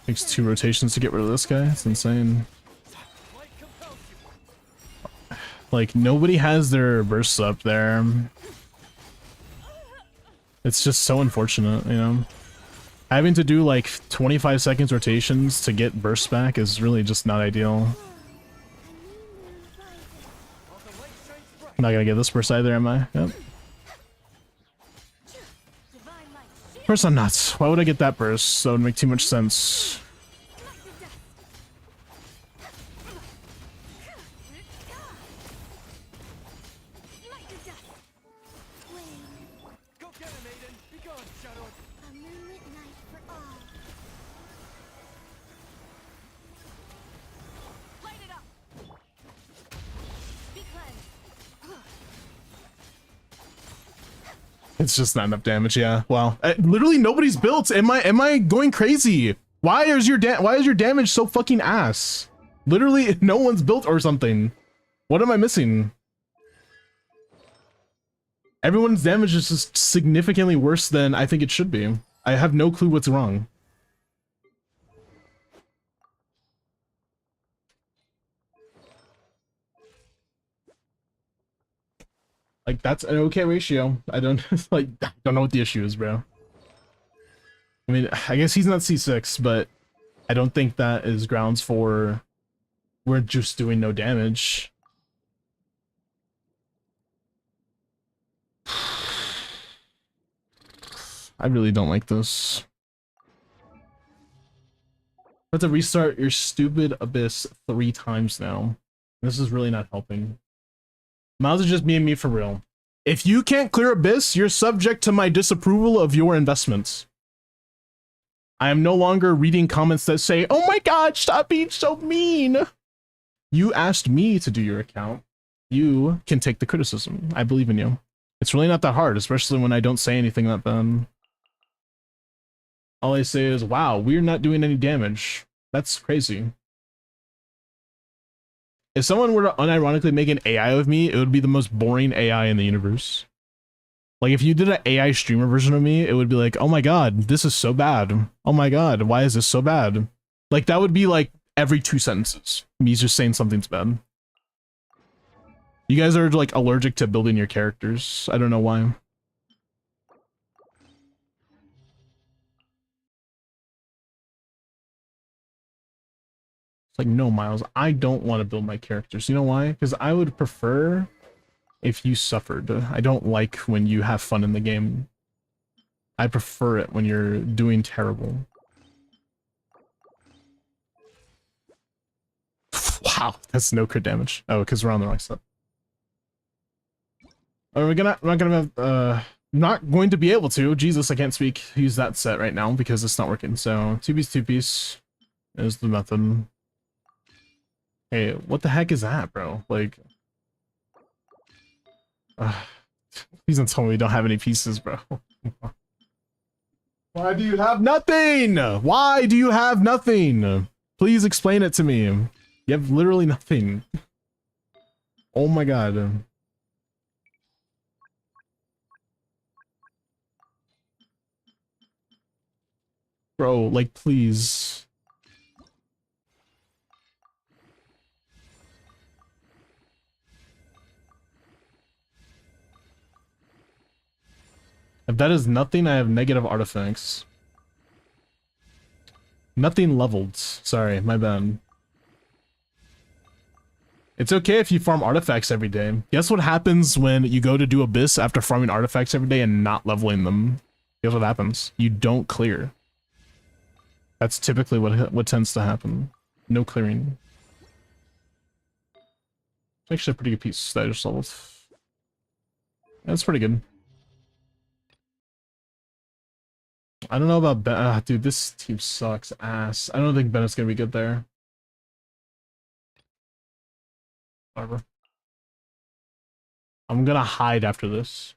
Takes 2 rotations to get rid of this guy. It's insane. Like, nobody has their bursts up there. It's just so unfortunate, you know? Having to do like 25 seconds rotations to get bursts back is really just not ideal. I'm not gonna get this burst either, am I? Yep. Divine light. Of course I'm not. Why would I get that burst? That would make too much sense. Light to dust. Light to dust. Wayne, Go get him, Aiden. Be gone, Shadow. a moonlit night for all. Light it up. Be cleansed. It's just not enough damage, yeah. Wow. Literally nobody's built. Am I going crazy? Why is your damage so fucking ass? Literally no one's built or something. What am I missing? Everyone's damage is just significantly worse than I think it should be. I have no clue what's wrong. Like, that's an okay ratio. I don't like, don't know what the issue is, bro. I mean, I guess he's not C6, but I don't think that is grounds for we're just doing no damage. I really don't like this. You have to restart your stupid abyss 3 times now. This is really not helping. Miles is just being me for real. If you can't clear abyss, you're subject to my disapproval of your investments. I am no longer reading comments that say, "Oh my god, stop being so mean." You asked me to do your account. You can take the criticism. I believe in you. It's really not that hard, especially when I don't say anything that bad. All I say is, wow, we're not doing any damage. That's crazy. If someone were to unironically make an AI of me, it would be the most boring AI in the universe. Like, if you did an AI streamer version of me, it would be like, oh my god, this is so bad. Oh my god, why is this so bad? Like, that would be like every 2 sentences. Me just saying something's bad. You guys are like allergic to building your characters. I don't know why. It's like, no, Miles, I don't want to build my characters. You know why? Because I would prefer if you suffered. I don't like when you have fun in the game. I prefer it when you're doing terrible. Wow, that's no crit damage. Oh, because we're on the wrong set. Are we gonna? We're not gonna have. Not going to be able to. Jesus, I can't speak. Use that set right now because it's not working. So 2-piece, 2-piece is the method. Hey, what the heck is that, bro? Like, please don't tell me we don't have any pieces, bro. Why do you have nothing? Why do you have nothing? Please explain it to me. You have literally nothing. Oh my god. Bro, like, please. If that is nothing, I have negative artifacts. Nothing leveled. Sorry, my bad. It's okay if you farm artifacts every day. Guess what happens when you go to do Abyss after farming artifacts every day and not leveling them? Guess what happens? You don't clear. That's typically what tends to happen. No clearing. Actually a pretty good piece that I just leveled. That's pretty good. I don't know about Ben. Dude, this team sucks ass. I don't think Bennett's gonna be good there. Whatever. I'm gonna hide after this.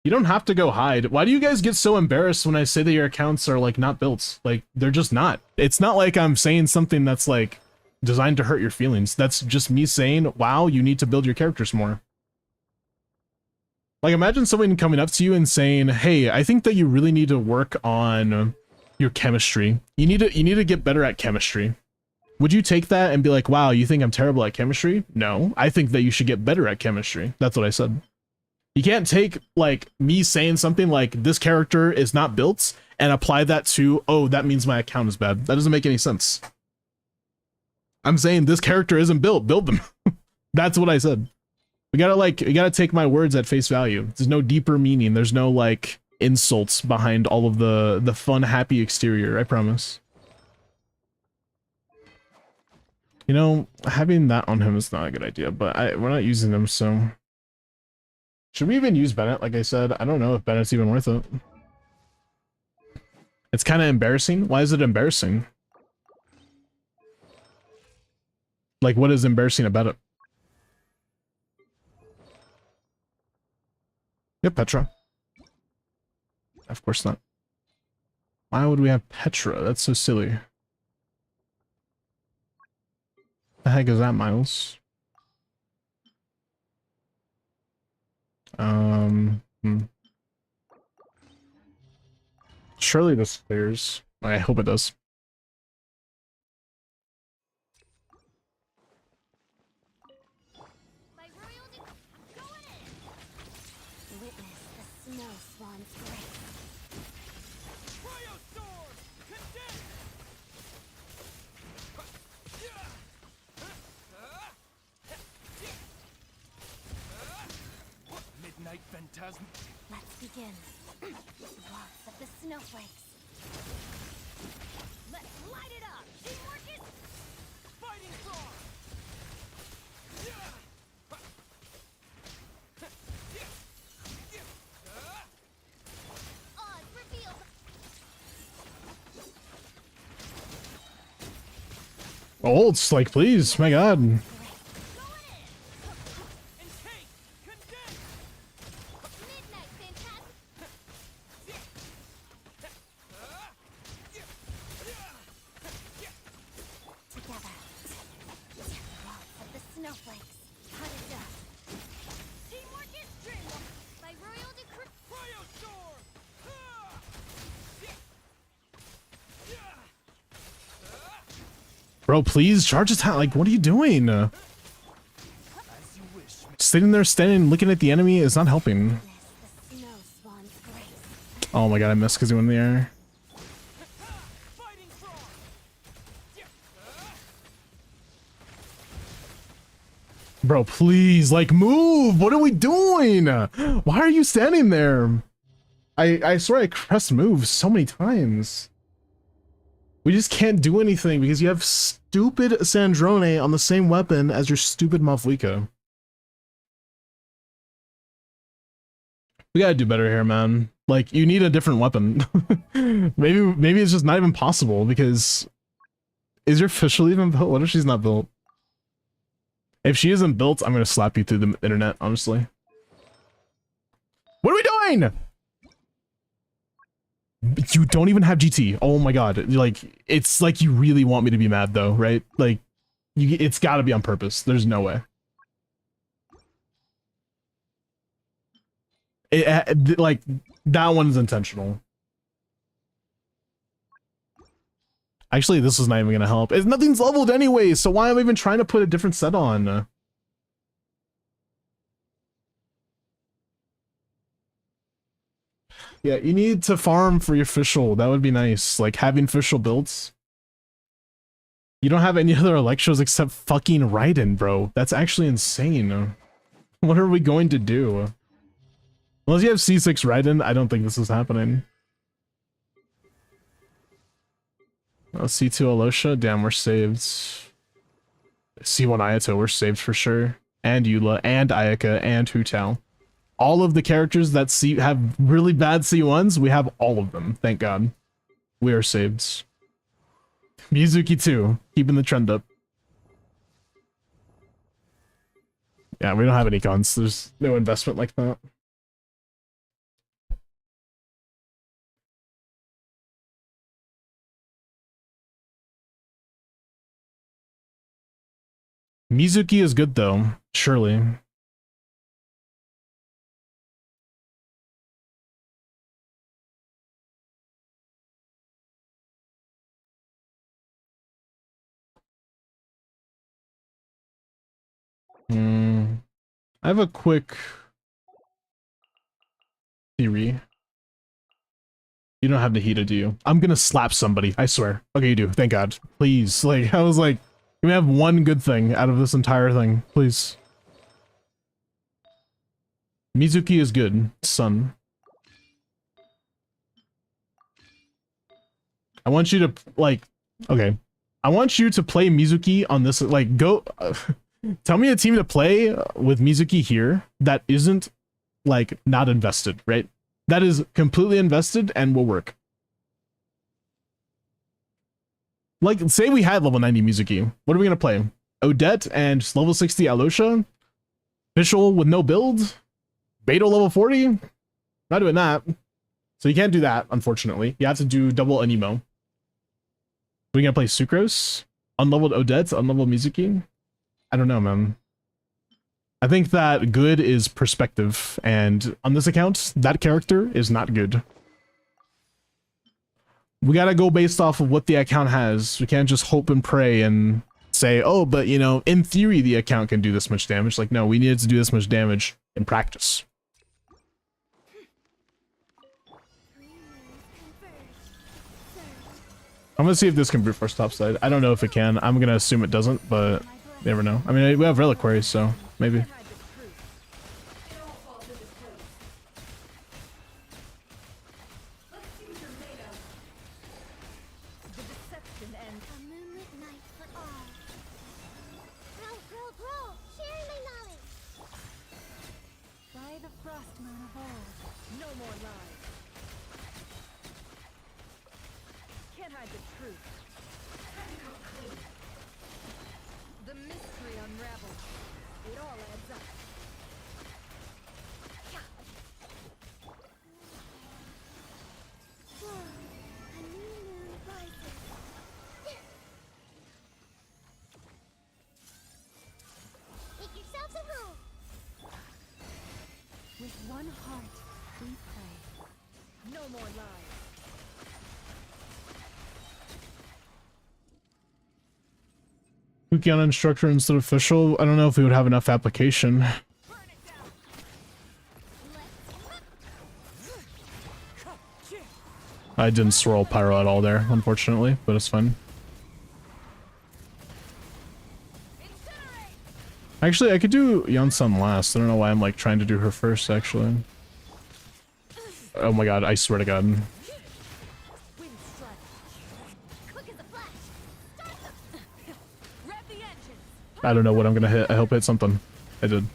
You don't have to go hide. Why do you guys get so embarrassed when I say that your accounts are like not built? Like they're just not. It's not like I'm saying something that's like designed to hurt your feelings. That's just me saying, wow, you need to build your characters more. Like imagine someone coming up to you and saying, hey, I think that you really need to work on your chemistry. You need to get better at chemistry. Would you take that and be like, wow, you think I'm terrible at chemistry? No, I think that you should get better at chemistry. That's what I said. You can't take like me saying something like this character is not built and apply that to, oh, that means my account is bad. That doesn't make any sense. I'm saying this character isn't built, build them. That's what I said. We gotta take my words at face value. There's no deeper meaning. There's no like insults behind all of the fun, happy exterior, I promise. You know, having that on him is not a good idea, but we're not using them, so... Should we even use Bennett? Like I said, I don't know if Bennett's even worth it. It's kind of embarrassing. Why is it embarrassing? Like, what is embarrassing about it? Yep, Petra. Of course not. Why would we have Petra? That's so silly. The heck is that, Miles? Surely this clears. I hope it does. By royalty, I'm going in. Witness the snow swan's grace. Cryo sword! Condemn! Midnight phantasm. Let's begin. Waltz of the snowflakes. Let's light it up. Teamwork is Fighting star! odds revealed. Olds, like, please, my god. Going in. And take! Condemn! Midnight phantasm. Together. Waltz of the snowflakes. Hot as dust. Teamwork is dreamwork! By royal decree. Cryo sword! Bro, please, charge attack. Like, what are you doing? As you wish. Sitting there, standing, looking at the enemy is not helping. Witness the snow swan's grace. Oh my god, I missed because he went in the air. Fighting frog! Bro, please, like, move! What are we doing? Why are you standing there? I swear I pressed move so many times. We just can't do anything because you have stupid SNEZHNAYA on the same weapon as your stupid Malfwika. We gotta do better here, man. Like, you need a different weapon. maybe it's just not even possible because... Is your official even built? What if she's not built? If she isn't built, I'm gonna slap you through the internet, honestly. What are we doing? You don't even have GT. Oh my god. Like, it's like you really want me to be mad though, right? Like, it's gotta be on purpose. There's no way. Like, that one's intentional. Actually, this is not even gonna help. Nothing's leveled anyway, so why am I even trying to put a different set on? Yeah, you need to farm for your official. That would be nice. Like, having official builds. You don't have any other Electros except fucking Raiden, bro. That's actually insane. What are we going to do? Unless you have C6 Raiden, I don't think this is happening. Oh, C2 Alosha? Damn, we're saved. C1 Ayato, we're saved for sure. And Eula, and Ayaka, and Hu Tao. All of the characters that have really bad C1s, we have all of them, thank God. We are saved. Mizuki too, keeping the trend up. Yeah, we don't have any guns. There's no investment like that. Mizuki is good though, surely. I have a quick theory. You don't have Nahida, do you? I'm gonna slap somebody, I swear. Okay, you do, thank God. Please, like, I was like, can we have one good thing out of this entire thing, please? Mizuki is good, son. I want you to, like, okay. I want you to play Mizuki on this, like, go... tell me a team to play with Mizuki here that isn't, like, not invested, right? That is completely invested and will work. Like, say we had level 90 Mizuki. What are we gonna play? Odette and level 60 Alosha? Fischl with no build? Beto level 40? Not doing that. So you can't do that, unfortunately. You have to do double Anemo. We're gonna play Sucrose? Unleveled Odette, unleveled Mizuki? I don't know, man. I think that good is perspective, and on this account, that character is not good. We gotta go based off of what the account has. We can't just hope and pray and say, oh, but you know, in theory the account can do this much damage. Like, no, we needed to do this much damage in practice. I'm gonna see if this can brute force topside. I don't know if it can. I'm gonna assume it doesn't, but you never know. I mean, we have reliquaries, so maybe. With one heart, we pray. No more lies. Kukiana instructor instead of official. I don't know if we would have enough application. I didn't swirl pyro at all there, unfortunately, but it's fine. Actually, I could do Yonsun last. I don't know why I'm like trying to do her first, actually. Oh my god, I swear to god. I don't know what I'm gonna hit. I hope I hit something. I did.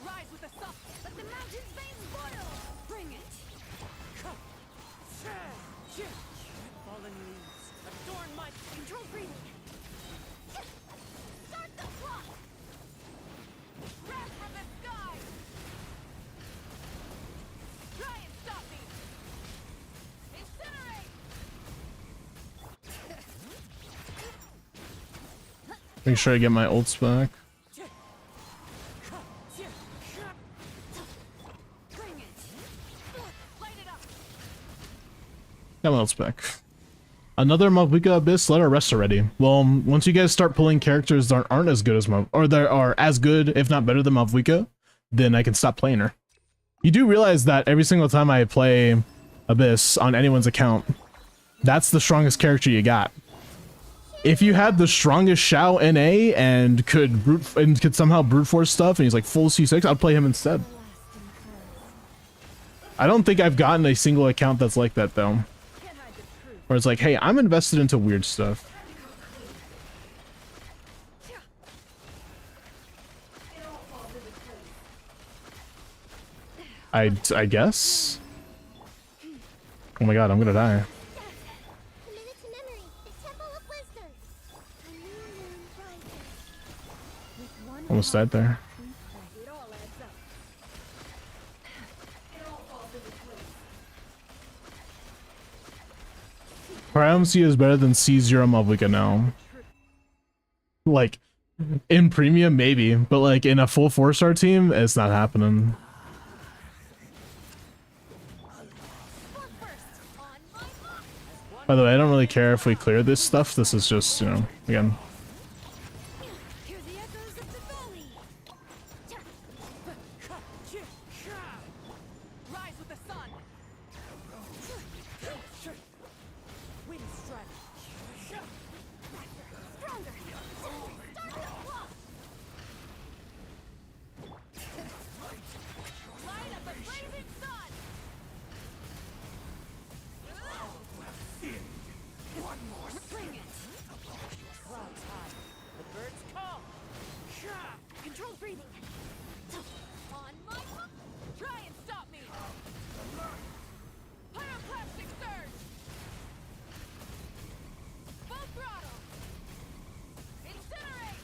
Rise with a soft Make sure I get my ults back. Bring it. Light it up. Got my ults back. Another Mavuika Abyss, let her rest already. Well, once you guys start pulling characters that aren't as good as or that are as good, if not better than Mavuika, then I can stop playing her. You do realize that every single time I play Abyss on anyone's account, that's the strongest character you got. If you had the strongest Xiao NA and could somehow brute force stuff and he's like full C6, I'd play him instead. I don't think I've gotten a single account that's like that though. Where it's like, hey, I'm invested into weird stuff. I guess? Oh my god, I'm gonna die. Commit it to memory. The Temple of Wisdom. A new moon rises. With one Almost died there. It all adds up. It all falls into place. Primacy is better than C0 Mavuika now. Like, in premium, maybe, but like in a full 4-star team, it's not happening. By the way, I don't really care if we clear this stuff. This is just, you know, again. Hear the echoes of the valley. Rise with the sun. Wind strike. Stronger. Start the clock. Light up the blazing sun. Bring it. Clouds high. The birds call. Controlled breathing. On my hook. Try and stop me. Pyroclastic surge. Full throttle. Incinerate.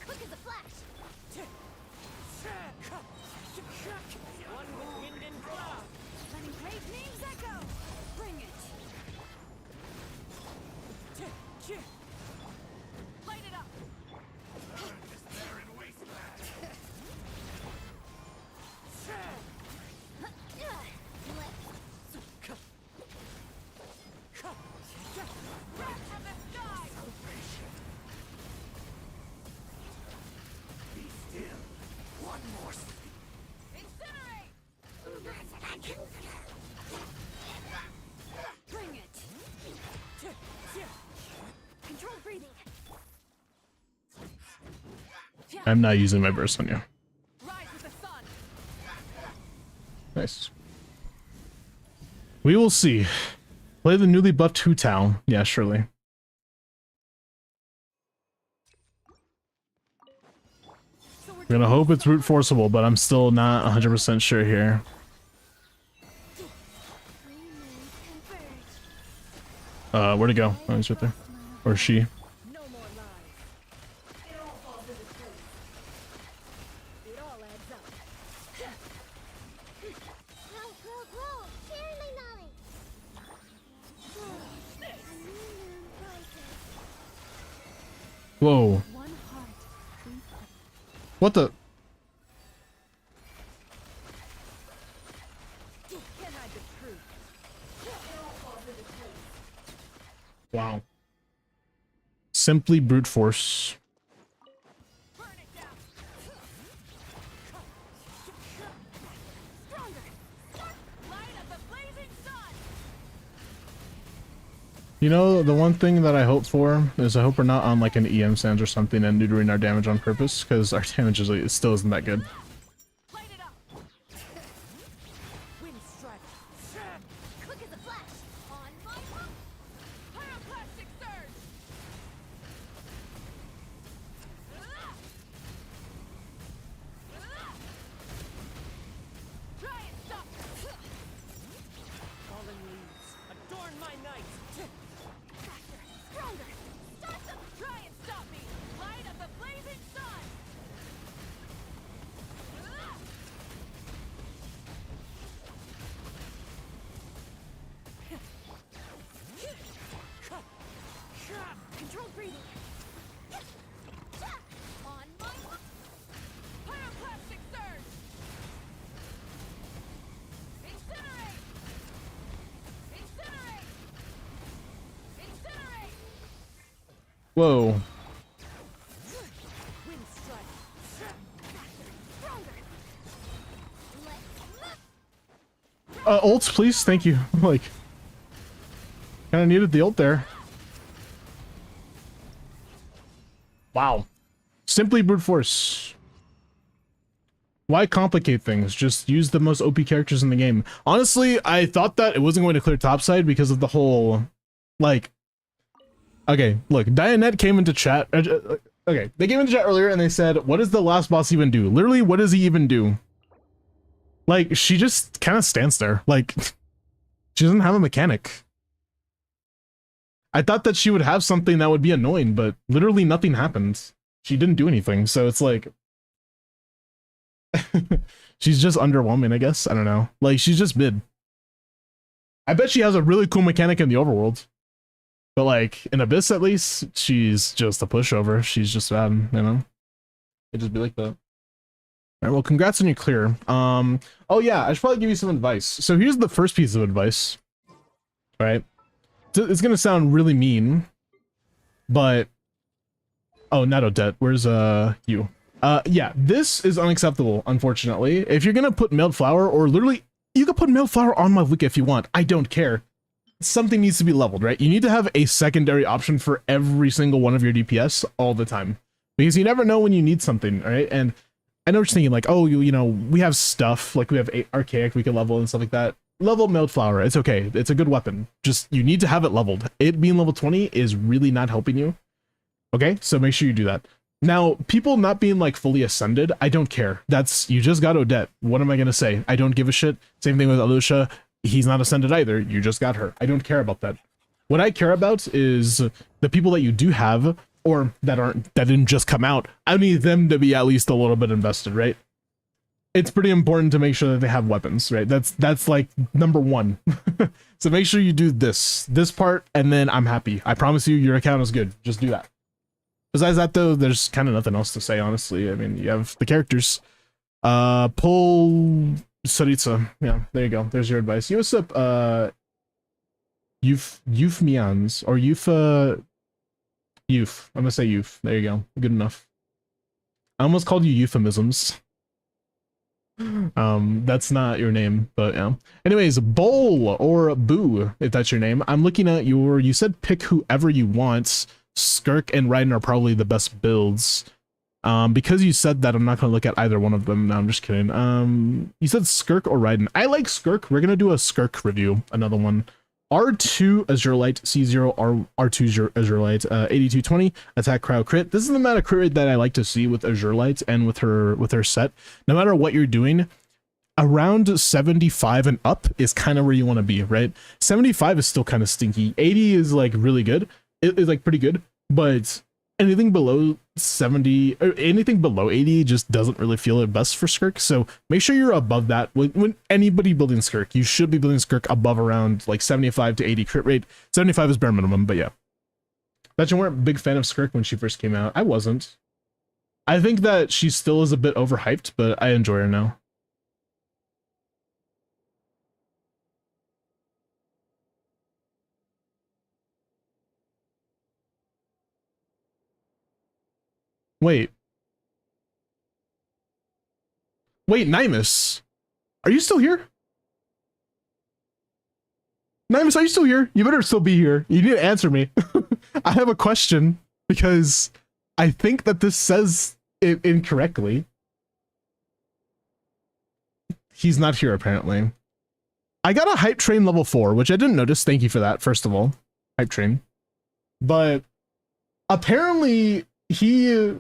Quick as a flash. One with wind and cloud. Letting great names echo. Bring it. Light it up. Wrath from the sky. Incinerate. Bring it. Controlled breathing. I'm not using my burst on you. Rise with the sun. Nice. We will see. Play the newly buffed Hu Tao. Yeah, surely. I'm gonna hope it's brute forceable, but I'm still not 100% sure here. Three moons converge. Where'd it go? Oh, he's right there. Or she. No more lies. It all falls into place. It all adds up. Grow. Share my knowledge. A new moon rises. Whoa. One heart. What the? Can't hide the truth. Wow. Simply brute force. Burn it down. Stronger. Light up the blazing sun. You know, the one thing that I hope for is I hope we're not on like an EM sands or something and neutering our damage on purpose, because our damage is, it still isn't that good. Light it up. Wind strike. Quick as a flash. On my hook. Pyroclastic surge. Try and stop. Fallen leaves. Adorn my night. Faster. Stronger. Stop them. Try and stop me. Light up the blazing sun. Whoa. Wind strike. Ults, please. Thank you. Like, kind of needed the ult there. Wow. Simply brute force. Why complicate things? Just use the most OP characters in the game. Honestly, I thought that it wasn't going to clear topside because of the whole, like, okay, look, Dianette came into chat. Okay, they came into chat earlier and they said, what does the last boss even do? Literally, what does he even do? Like, she just kind of stands there. Like, she doesn't have a mechanic. I thought that she would have something that would be annoying, but literally nothing happened. She didn't do anything, so it's like... she's just underwhelming, I guess. I don't know. Like, she's just mid. I bet she has a really cool mechanic in the overworld. But, like, in Abyss, at least, she's just a pushover. She's just bad, you know? It'd just be like that. Alright, well, congrats on your clear. Oh yeah, I should probably give you some advice. So here's the first piece of advice. Right? It's gonna sound really mean, but... Oh, not Odette. Where's, you? Yeah, this is unacceptable, unfortunately. If you're gonna put mailed flower, or literally, you can put mailed flower on my wiki if you want. I don't care. Something needs to be leveled, right? You need to have a secondary option for every single one of your DPS all the time. Because you never know when you need something, right? And I know what you're thinking, like, oh, you know, we have stuff, like we have Archaic we can level and stuff like that. Level mailed flower, it's okay. It's a good weapon. Just, you need to have it leveled. It being level 20 is really not helping you. Okay, so make sure you do that. Now, people not being like fully ascended, I don't care. That's, you just got Odette. What am I gonna say? I don't give a shit. Same thing with Alusha. He's not ascended either. You just got her. I don't care about that. What I care about is the people that you do have, or that didn't just come out. I need them to be at least a little bit invested, right? It's pretty important to make sure that they have weapons, right? That's like number one. So make sure you do this part, and then I'm happy. I promise you, your account is good. Just do that. Besides that, though, there's kind of nothing else to say, honestly. I mean, you have the characters. Pull Saritsa. Yeah, there you go. There's your advice. You what's up, Eufemians, or Youth. I'm gonna say Youth. There you go. Good enough. I almost called you euphemisms. That's not your name, but yeah. Anyways, Bowl or Boo, if that's your name. I'm looking at you said pick whoever you want. Skirk and Raiden are probably the best builds. Because you said that, I'm not gonna look at either one of them. No, I'm just kidding. You said Skirk or Raiden. I like Skirk. We're gonna do a Skirk review, another one. R2 Azurelite, C0 R2 Azurelite, 8220 attack cryo crit. This is the amount of crit rate that I like to see with Azurelite and with her set. No matter what you're doing, around 75 and up is kind of where you want to be, right? 75 is still kind of stinky. 80 is like really good. It is like pretty good, but anything below 70 or anything below 80 just doesn't really feel it best for Skirk. So make sure you're above that. When anybody building Skirk, you should be building Skirk above around like 75 to 80 crit rate. 75 is bare minimum, but yeah. Bet you weren't a big fan of Skirk when she first came out. I wasn't. I think that she still is a bit overhyped, but I enjoy her now. Wait, Nymus, are you still here? Nymus, are you still here? You better still be here. You need to answer me. I have a question because I think that this says it incorrectly. He's not here, apparently. I got a hype train level 4, which I didn't notice. Thank you for that, first of all. Hype train. But apparently he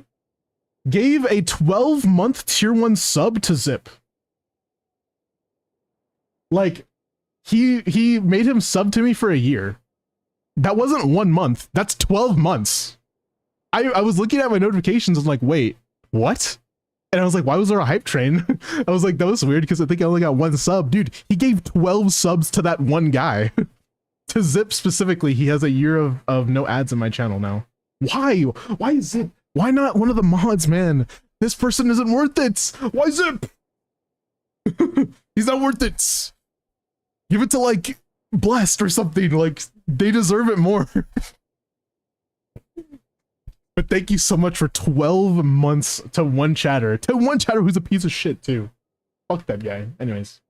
gave a 12-month tier 1 sub to Zip. Like, he made him sub to me for a year. That wasn't 1 month. That's 12 months. I was looking at my notifications and like, wait, what? And I was like, why was there a hype train? I was like, that was weird because I think I only got 1 sub. Dude, he gave 12 subs to that one guy. To Zip specifically, he has a year of no ads in my channel now. Why? Why is Zip? Why not one of the mods, man? This person isn't worth it. Why Zip? He's not worth it. Give it to like Blessed or something. Like they deserve it more. But thank you so much for 12 months to one chatter. To one chatter who's a piece of shit too. Fuck that guy. Anyways.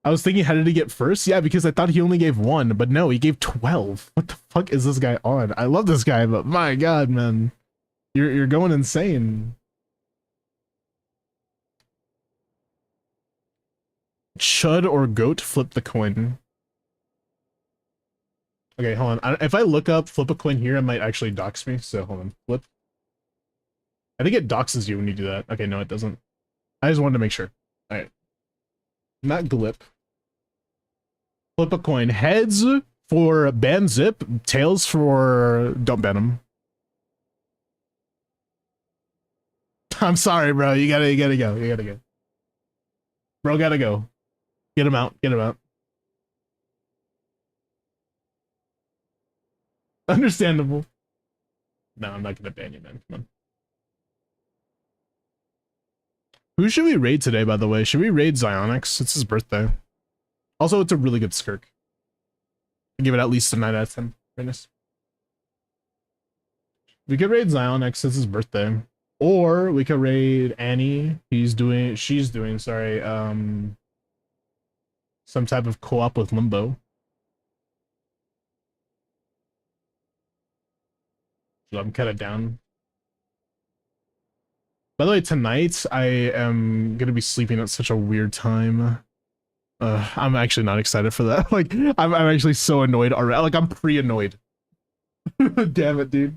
I was thinking, how did he get first? Yeah, because I thought he only gave 1, but no, he gave 12. What the fuck is this guy on? I love this guy, but my god, man. You're going insane. Chud or goat, flip the coin. Okay, hold on. If I look up flip a coin here, it might actually dox me. So hold on. Flip. I think it doxes you when you do that. Okay, no, it doesn't. I just wanted to make sure. All right. Not glip. Flip a coin. Heads for ban zip. Tails for don't ban him. I'm sorry, bro. You gotta go. You gotta go. Bro, gotta go. Get him out. Get him out. Understandable. No, I'm not gonna ban you, man. Come on. Who should we raid today, by the way? Should we raid Zyonix? It's his birthday. Also, it's a really good skirk. I give it at least a 9 out of 10. Fairness. We could raid Zyonix. It's his birthday. Or we could raid Annie. She's doing, sorry, some type of co-op with Limbo. So I'm kind of down. By the way, tonight I am gonna be sleeping at such a weird time. I'm actually not excited for that. Like, I'm actually so annoyed already. Like, I'm pre-annoyed. Damn it, dude.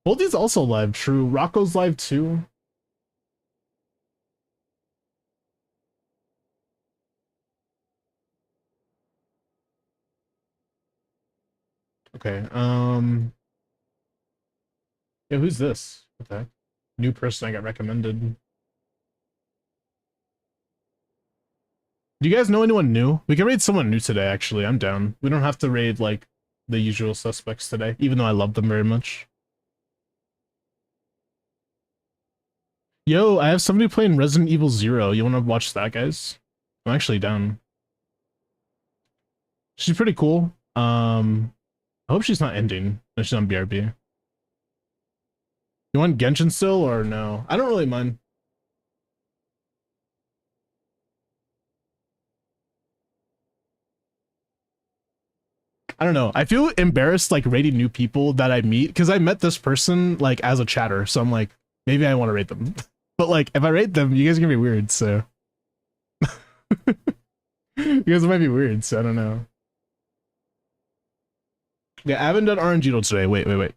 Voldy's also live, true. Rocco's live too. Okay, yeah, who's this? What the heck? New person I got recommended. Do you guys know anyone new? We can raid someone new today, actually. I'm down. We don't have to raid, like, the usual suspects today, even though I love them very much. Yo, I have somebody playing Resident Evil 0. You want to watch that, guys? I'm actually down. She's pretty cool. I hope she's not ending. No, she's on BRB. You want Genshin still, or no? I don't really mind. I don't know. I feel embarrassed, like, rating new people that I meet, because I met this person, like, as a chatter, so I'm like, maybe I want to rate them. But, like, if I rate them, you guys are gonna be weird, so... You guys might be weird, so I don't know. Yeah, I haven't done RNG today. Wait.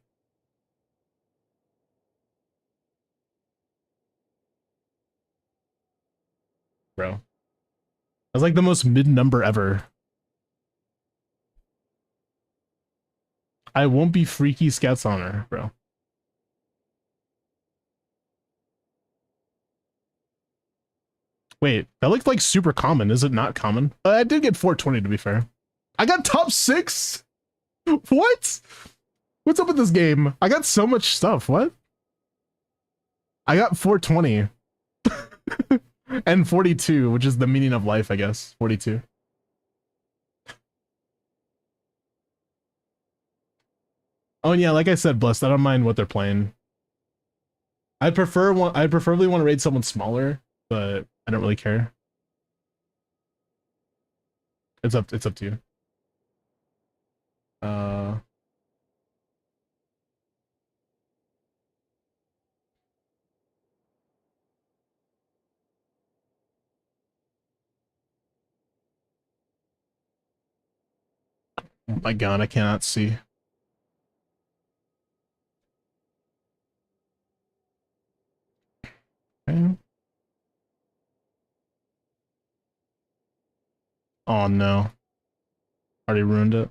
Bro. That's like the most mid number ever. I won't be freaky Scouts honor, bro. Wait, that looked like super common. Is it not common? I did get 420 to be fair. I got top 6? What? What's up with this game? I got so much stuff. What? I got 420. And 42, which is the meaning of life, I guess. 42. Oh, and yeah, like I said, Blessed, I don't mind what they're playing. I'd preferably want to raid someone smaller, but I don't really care. It's up to you. Oh my god, I cannot see. Okay. Oh no. Already ruined it.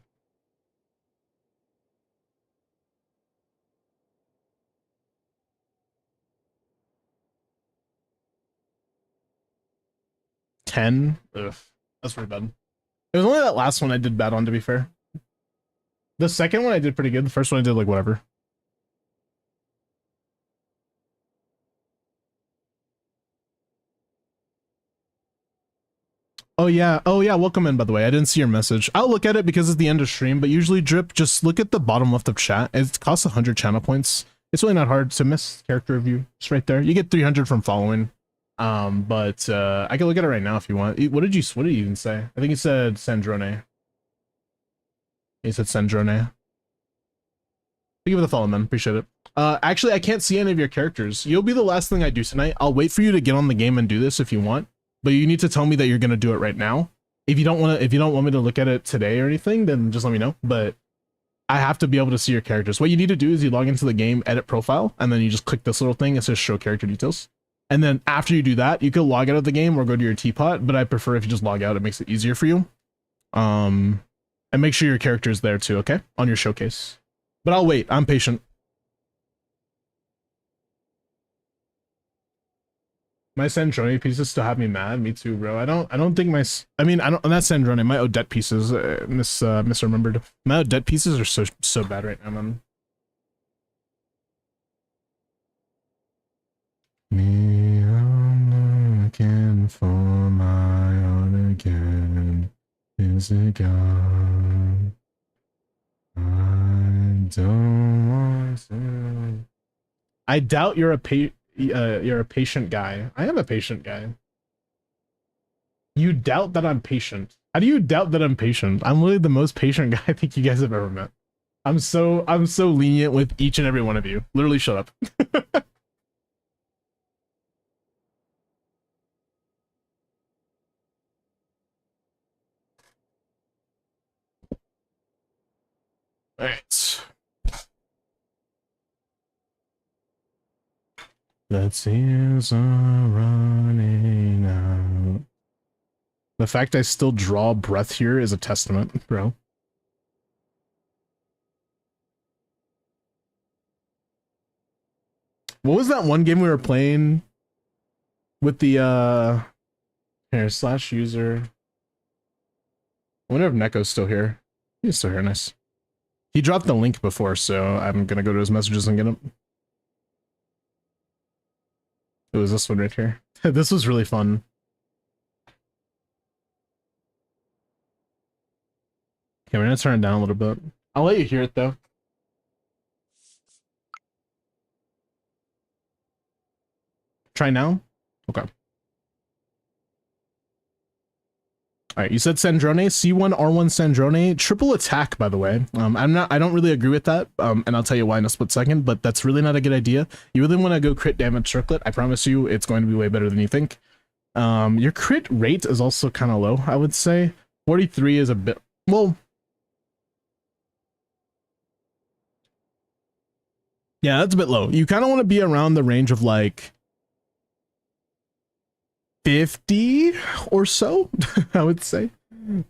Ten? Ugh. That's pretty bad. It was only that last one I did bad on, to be fair. The second one I did pretty good. The first one I did like whatever. Oh yeah, welcome in, by the way. I didn't see your message. I'll look at it because it's the end of stream, but usually, Drip, just look at the bottom left of chat. It costs 100 channel points. It's really not hard to miss character review. It's right there. You get 300 from following. But I can look at it right now if you want. What did you even say? I think you said SNEZHNAYA. You said SNEZHNAYA. Thank you for the follow, man. Appreciate it. Actually, I can't see any of your characters. You'll be the last thing I do tonight. I'll wait for you to get on the game and do this if you want, but you need to tell me that you're gonna do it right now. If you don't want me to look at it today or anything, then just let me know. But I have to be able to see your characters. What you need to do is you log into the game, edit profile, and then you just click this little thing. It says show character details. And then after you do that, you can log out of the game or go to your teapot. But I prefer if you just log out. It makes it easier for you. And make sure your character is there too, okay? On your showcase. But I'll wait. I'm patient. My SNEZHNAYA pieces still have me mad. Me too, bro. I don't think my... I'm not SNEZHNAYA. My Odette pieces, misremembered. My Odette pieces are so bad right now, man. Me, I'm looking for my own again. Is it gone? I don't want to. I doubt you're a patient guy. I am a patient guy. You doubt that I'm patient. How do you doubt that I'm patient? I'm literally the most patient guy I think you guys have ever met. I'm so lenient with each and every one of you. Literally, shut up. All right. The tears are running out. The fact I still draw breath here is a testament, bro. What was that one game we were playing with the here /user? I wonder if Neko's still here. He's still here, nice. He dropped the link before, so I'm gonna go to his messages and get him. It was this one right here. This was really fun. Okay, we're gonna turn it down a little bit. I'll let you hear it though. Try now? Okay. All right, you said SNEZHNAYA, C1, R1 SNEZHNAYA, triple attack, by the way. I don't really agree with that, and I'll tell you why in a split second, but that's really not a good idea. You really want to go crit damage circlet. I promise you it's going to be way better than you think. Your crit rate is also kind of low, I would say. 43 is a bit, well... Yeah, that's a bit low. You kind of want to be around the range of like 50 or so, I would say.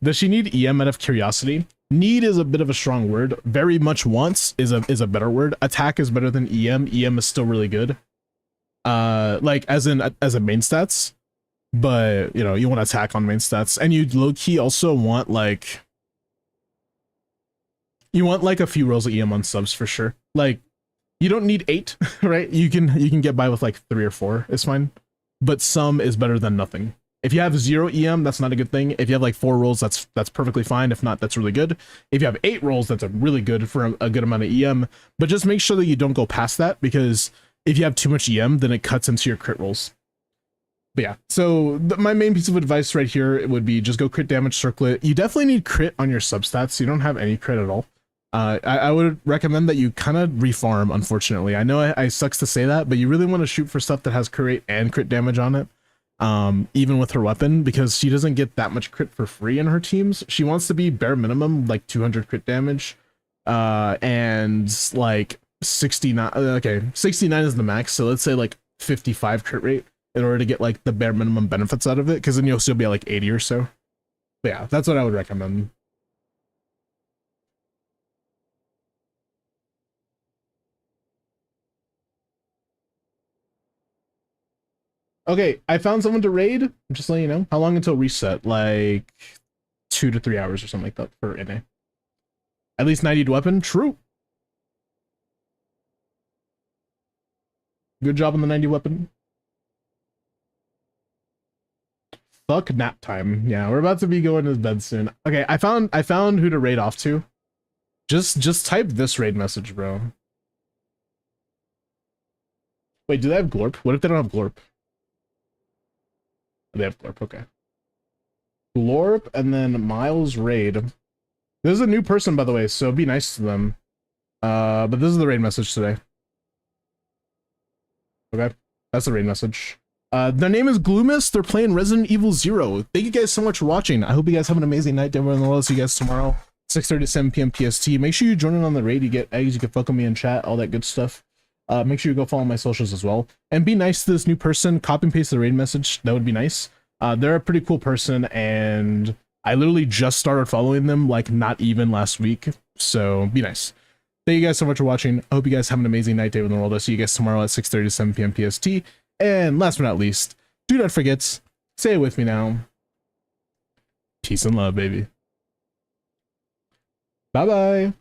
Does she need EM out of curiosity? Need is a bit of a strong word. Very much wants is a better word. Attack is better than EM. EM is still really good. Like as a main stats, but you know, you want attack on main stats, and you low-key also want like a few rolls of EM on subs for sure. Like you don't need 8, right? You can get by with like 3 or 4. It's fine. But some is better than nothing. If you have 0 EM, that's not a good thing. If you have like 4 rolls, that's perfectly fine. If not, that's really good. If you have 8 rolls, that's a really good for a good amount of EM. But just make sure that you don't go past that, because if you have too much EM, then it cuts into your crit rolls. But yeah, so my main piece of advice right here would be just go crit damage circlet. You definitely need crit on your substats. You don't have any crit at all. I would recommend that you kind of refarm, unfortunately. I know I sucks to say that, but you really want to shoot for stuff that has crit rate and crit damage on it, even with her weapon, because she doesn't get that much crit for free in her teams. She wants to be bare minimum, like 200 crit damage, and like 69, okay, 69 is the max, so let's say like 55 crit rate in order to get like the bare minimum benefits out of it, because then you'll still be at like 80 or so. But yeah, that's what I would recommend. Okay, I found someone to raid. I'm just letting you know. How long until reset? Like 2 to 3 hours or something like that for NA. At least 90 weapon? True. Good job on the 90 weapon. fuck nap time. Yeah, we're about to be going to bed soon. Okay, I found who to raid off to. Just type this raid message, bro. Wait, do they have Glorp? What if they don't have Glorp? They have Glorp, okay. Glorp and then Miles raid. This is a new person, by the way, so be nice to them. But this is the raid message today. Okay, that's the raid message. Their name is Gloomis. They're playing Resident Evil 0. Thank you guys so much for watching. I hope you guys have an amazing night. Everyone in the world. See you guys tomorrow, 6:30 to 7 p.m. PST. Make sure you join in on the raid. You get eggs. You can fuck with me in chat. All that good stuff. Make sure you go follow my socials as well. And be nice to this new person. Copy and paste the raid message. That would be nice. They're a pretty cool person, and I literally just started following them like not even last week. So be nice. Thank you guys so much for watching. I hope you guys have an amazing night, day in the world. I'll see you guys tomorrow at 6:30 to 7 p.m. PST. And last but not least, do not forget, say it with me now. Peace and love, baby. Bye-bye.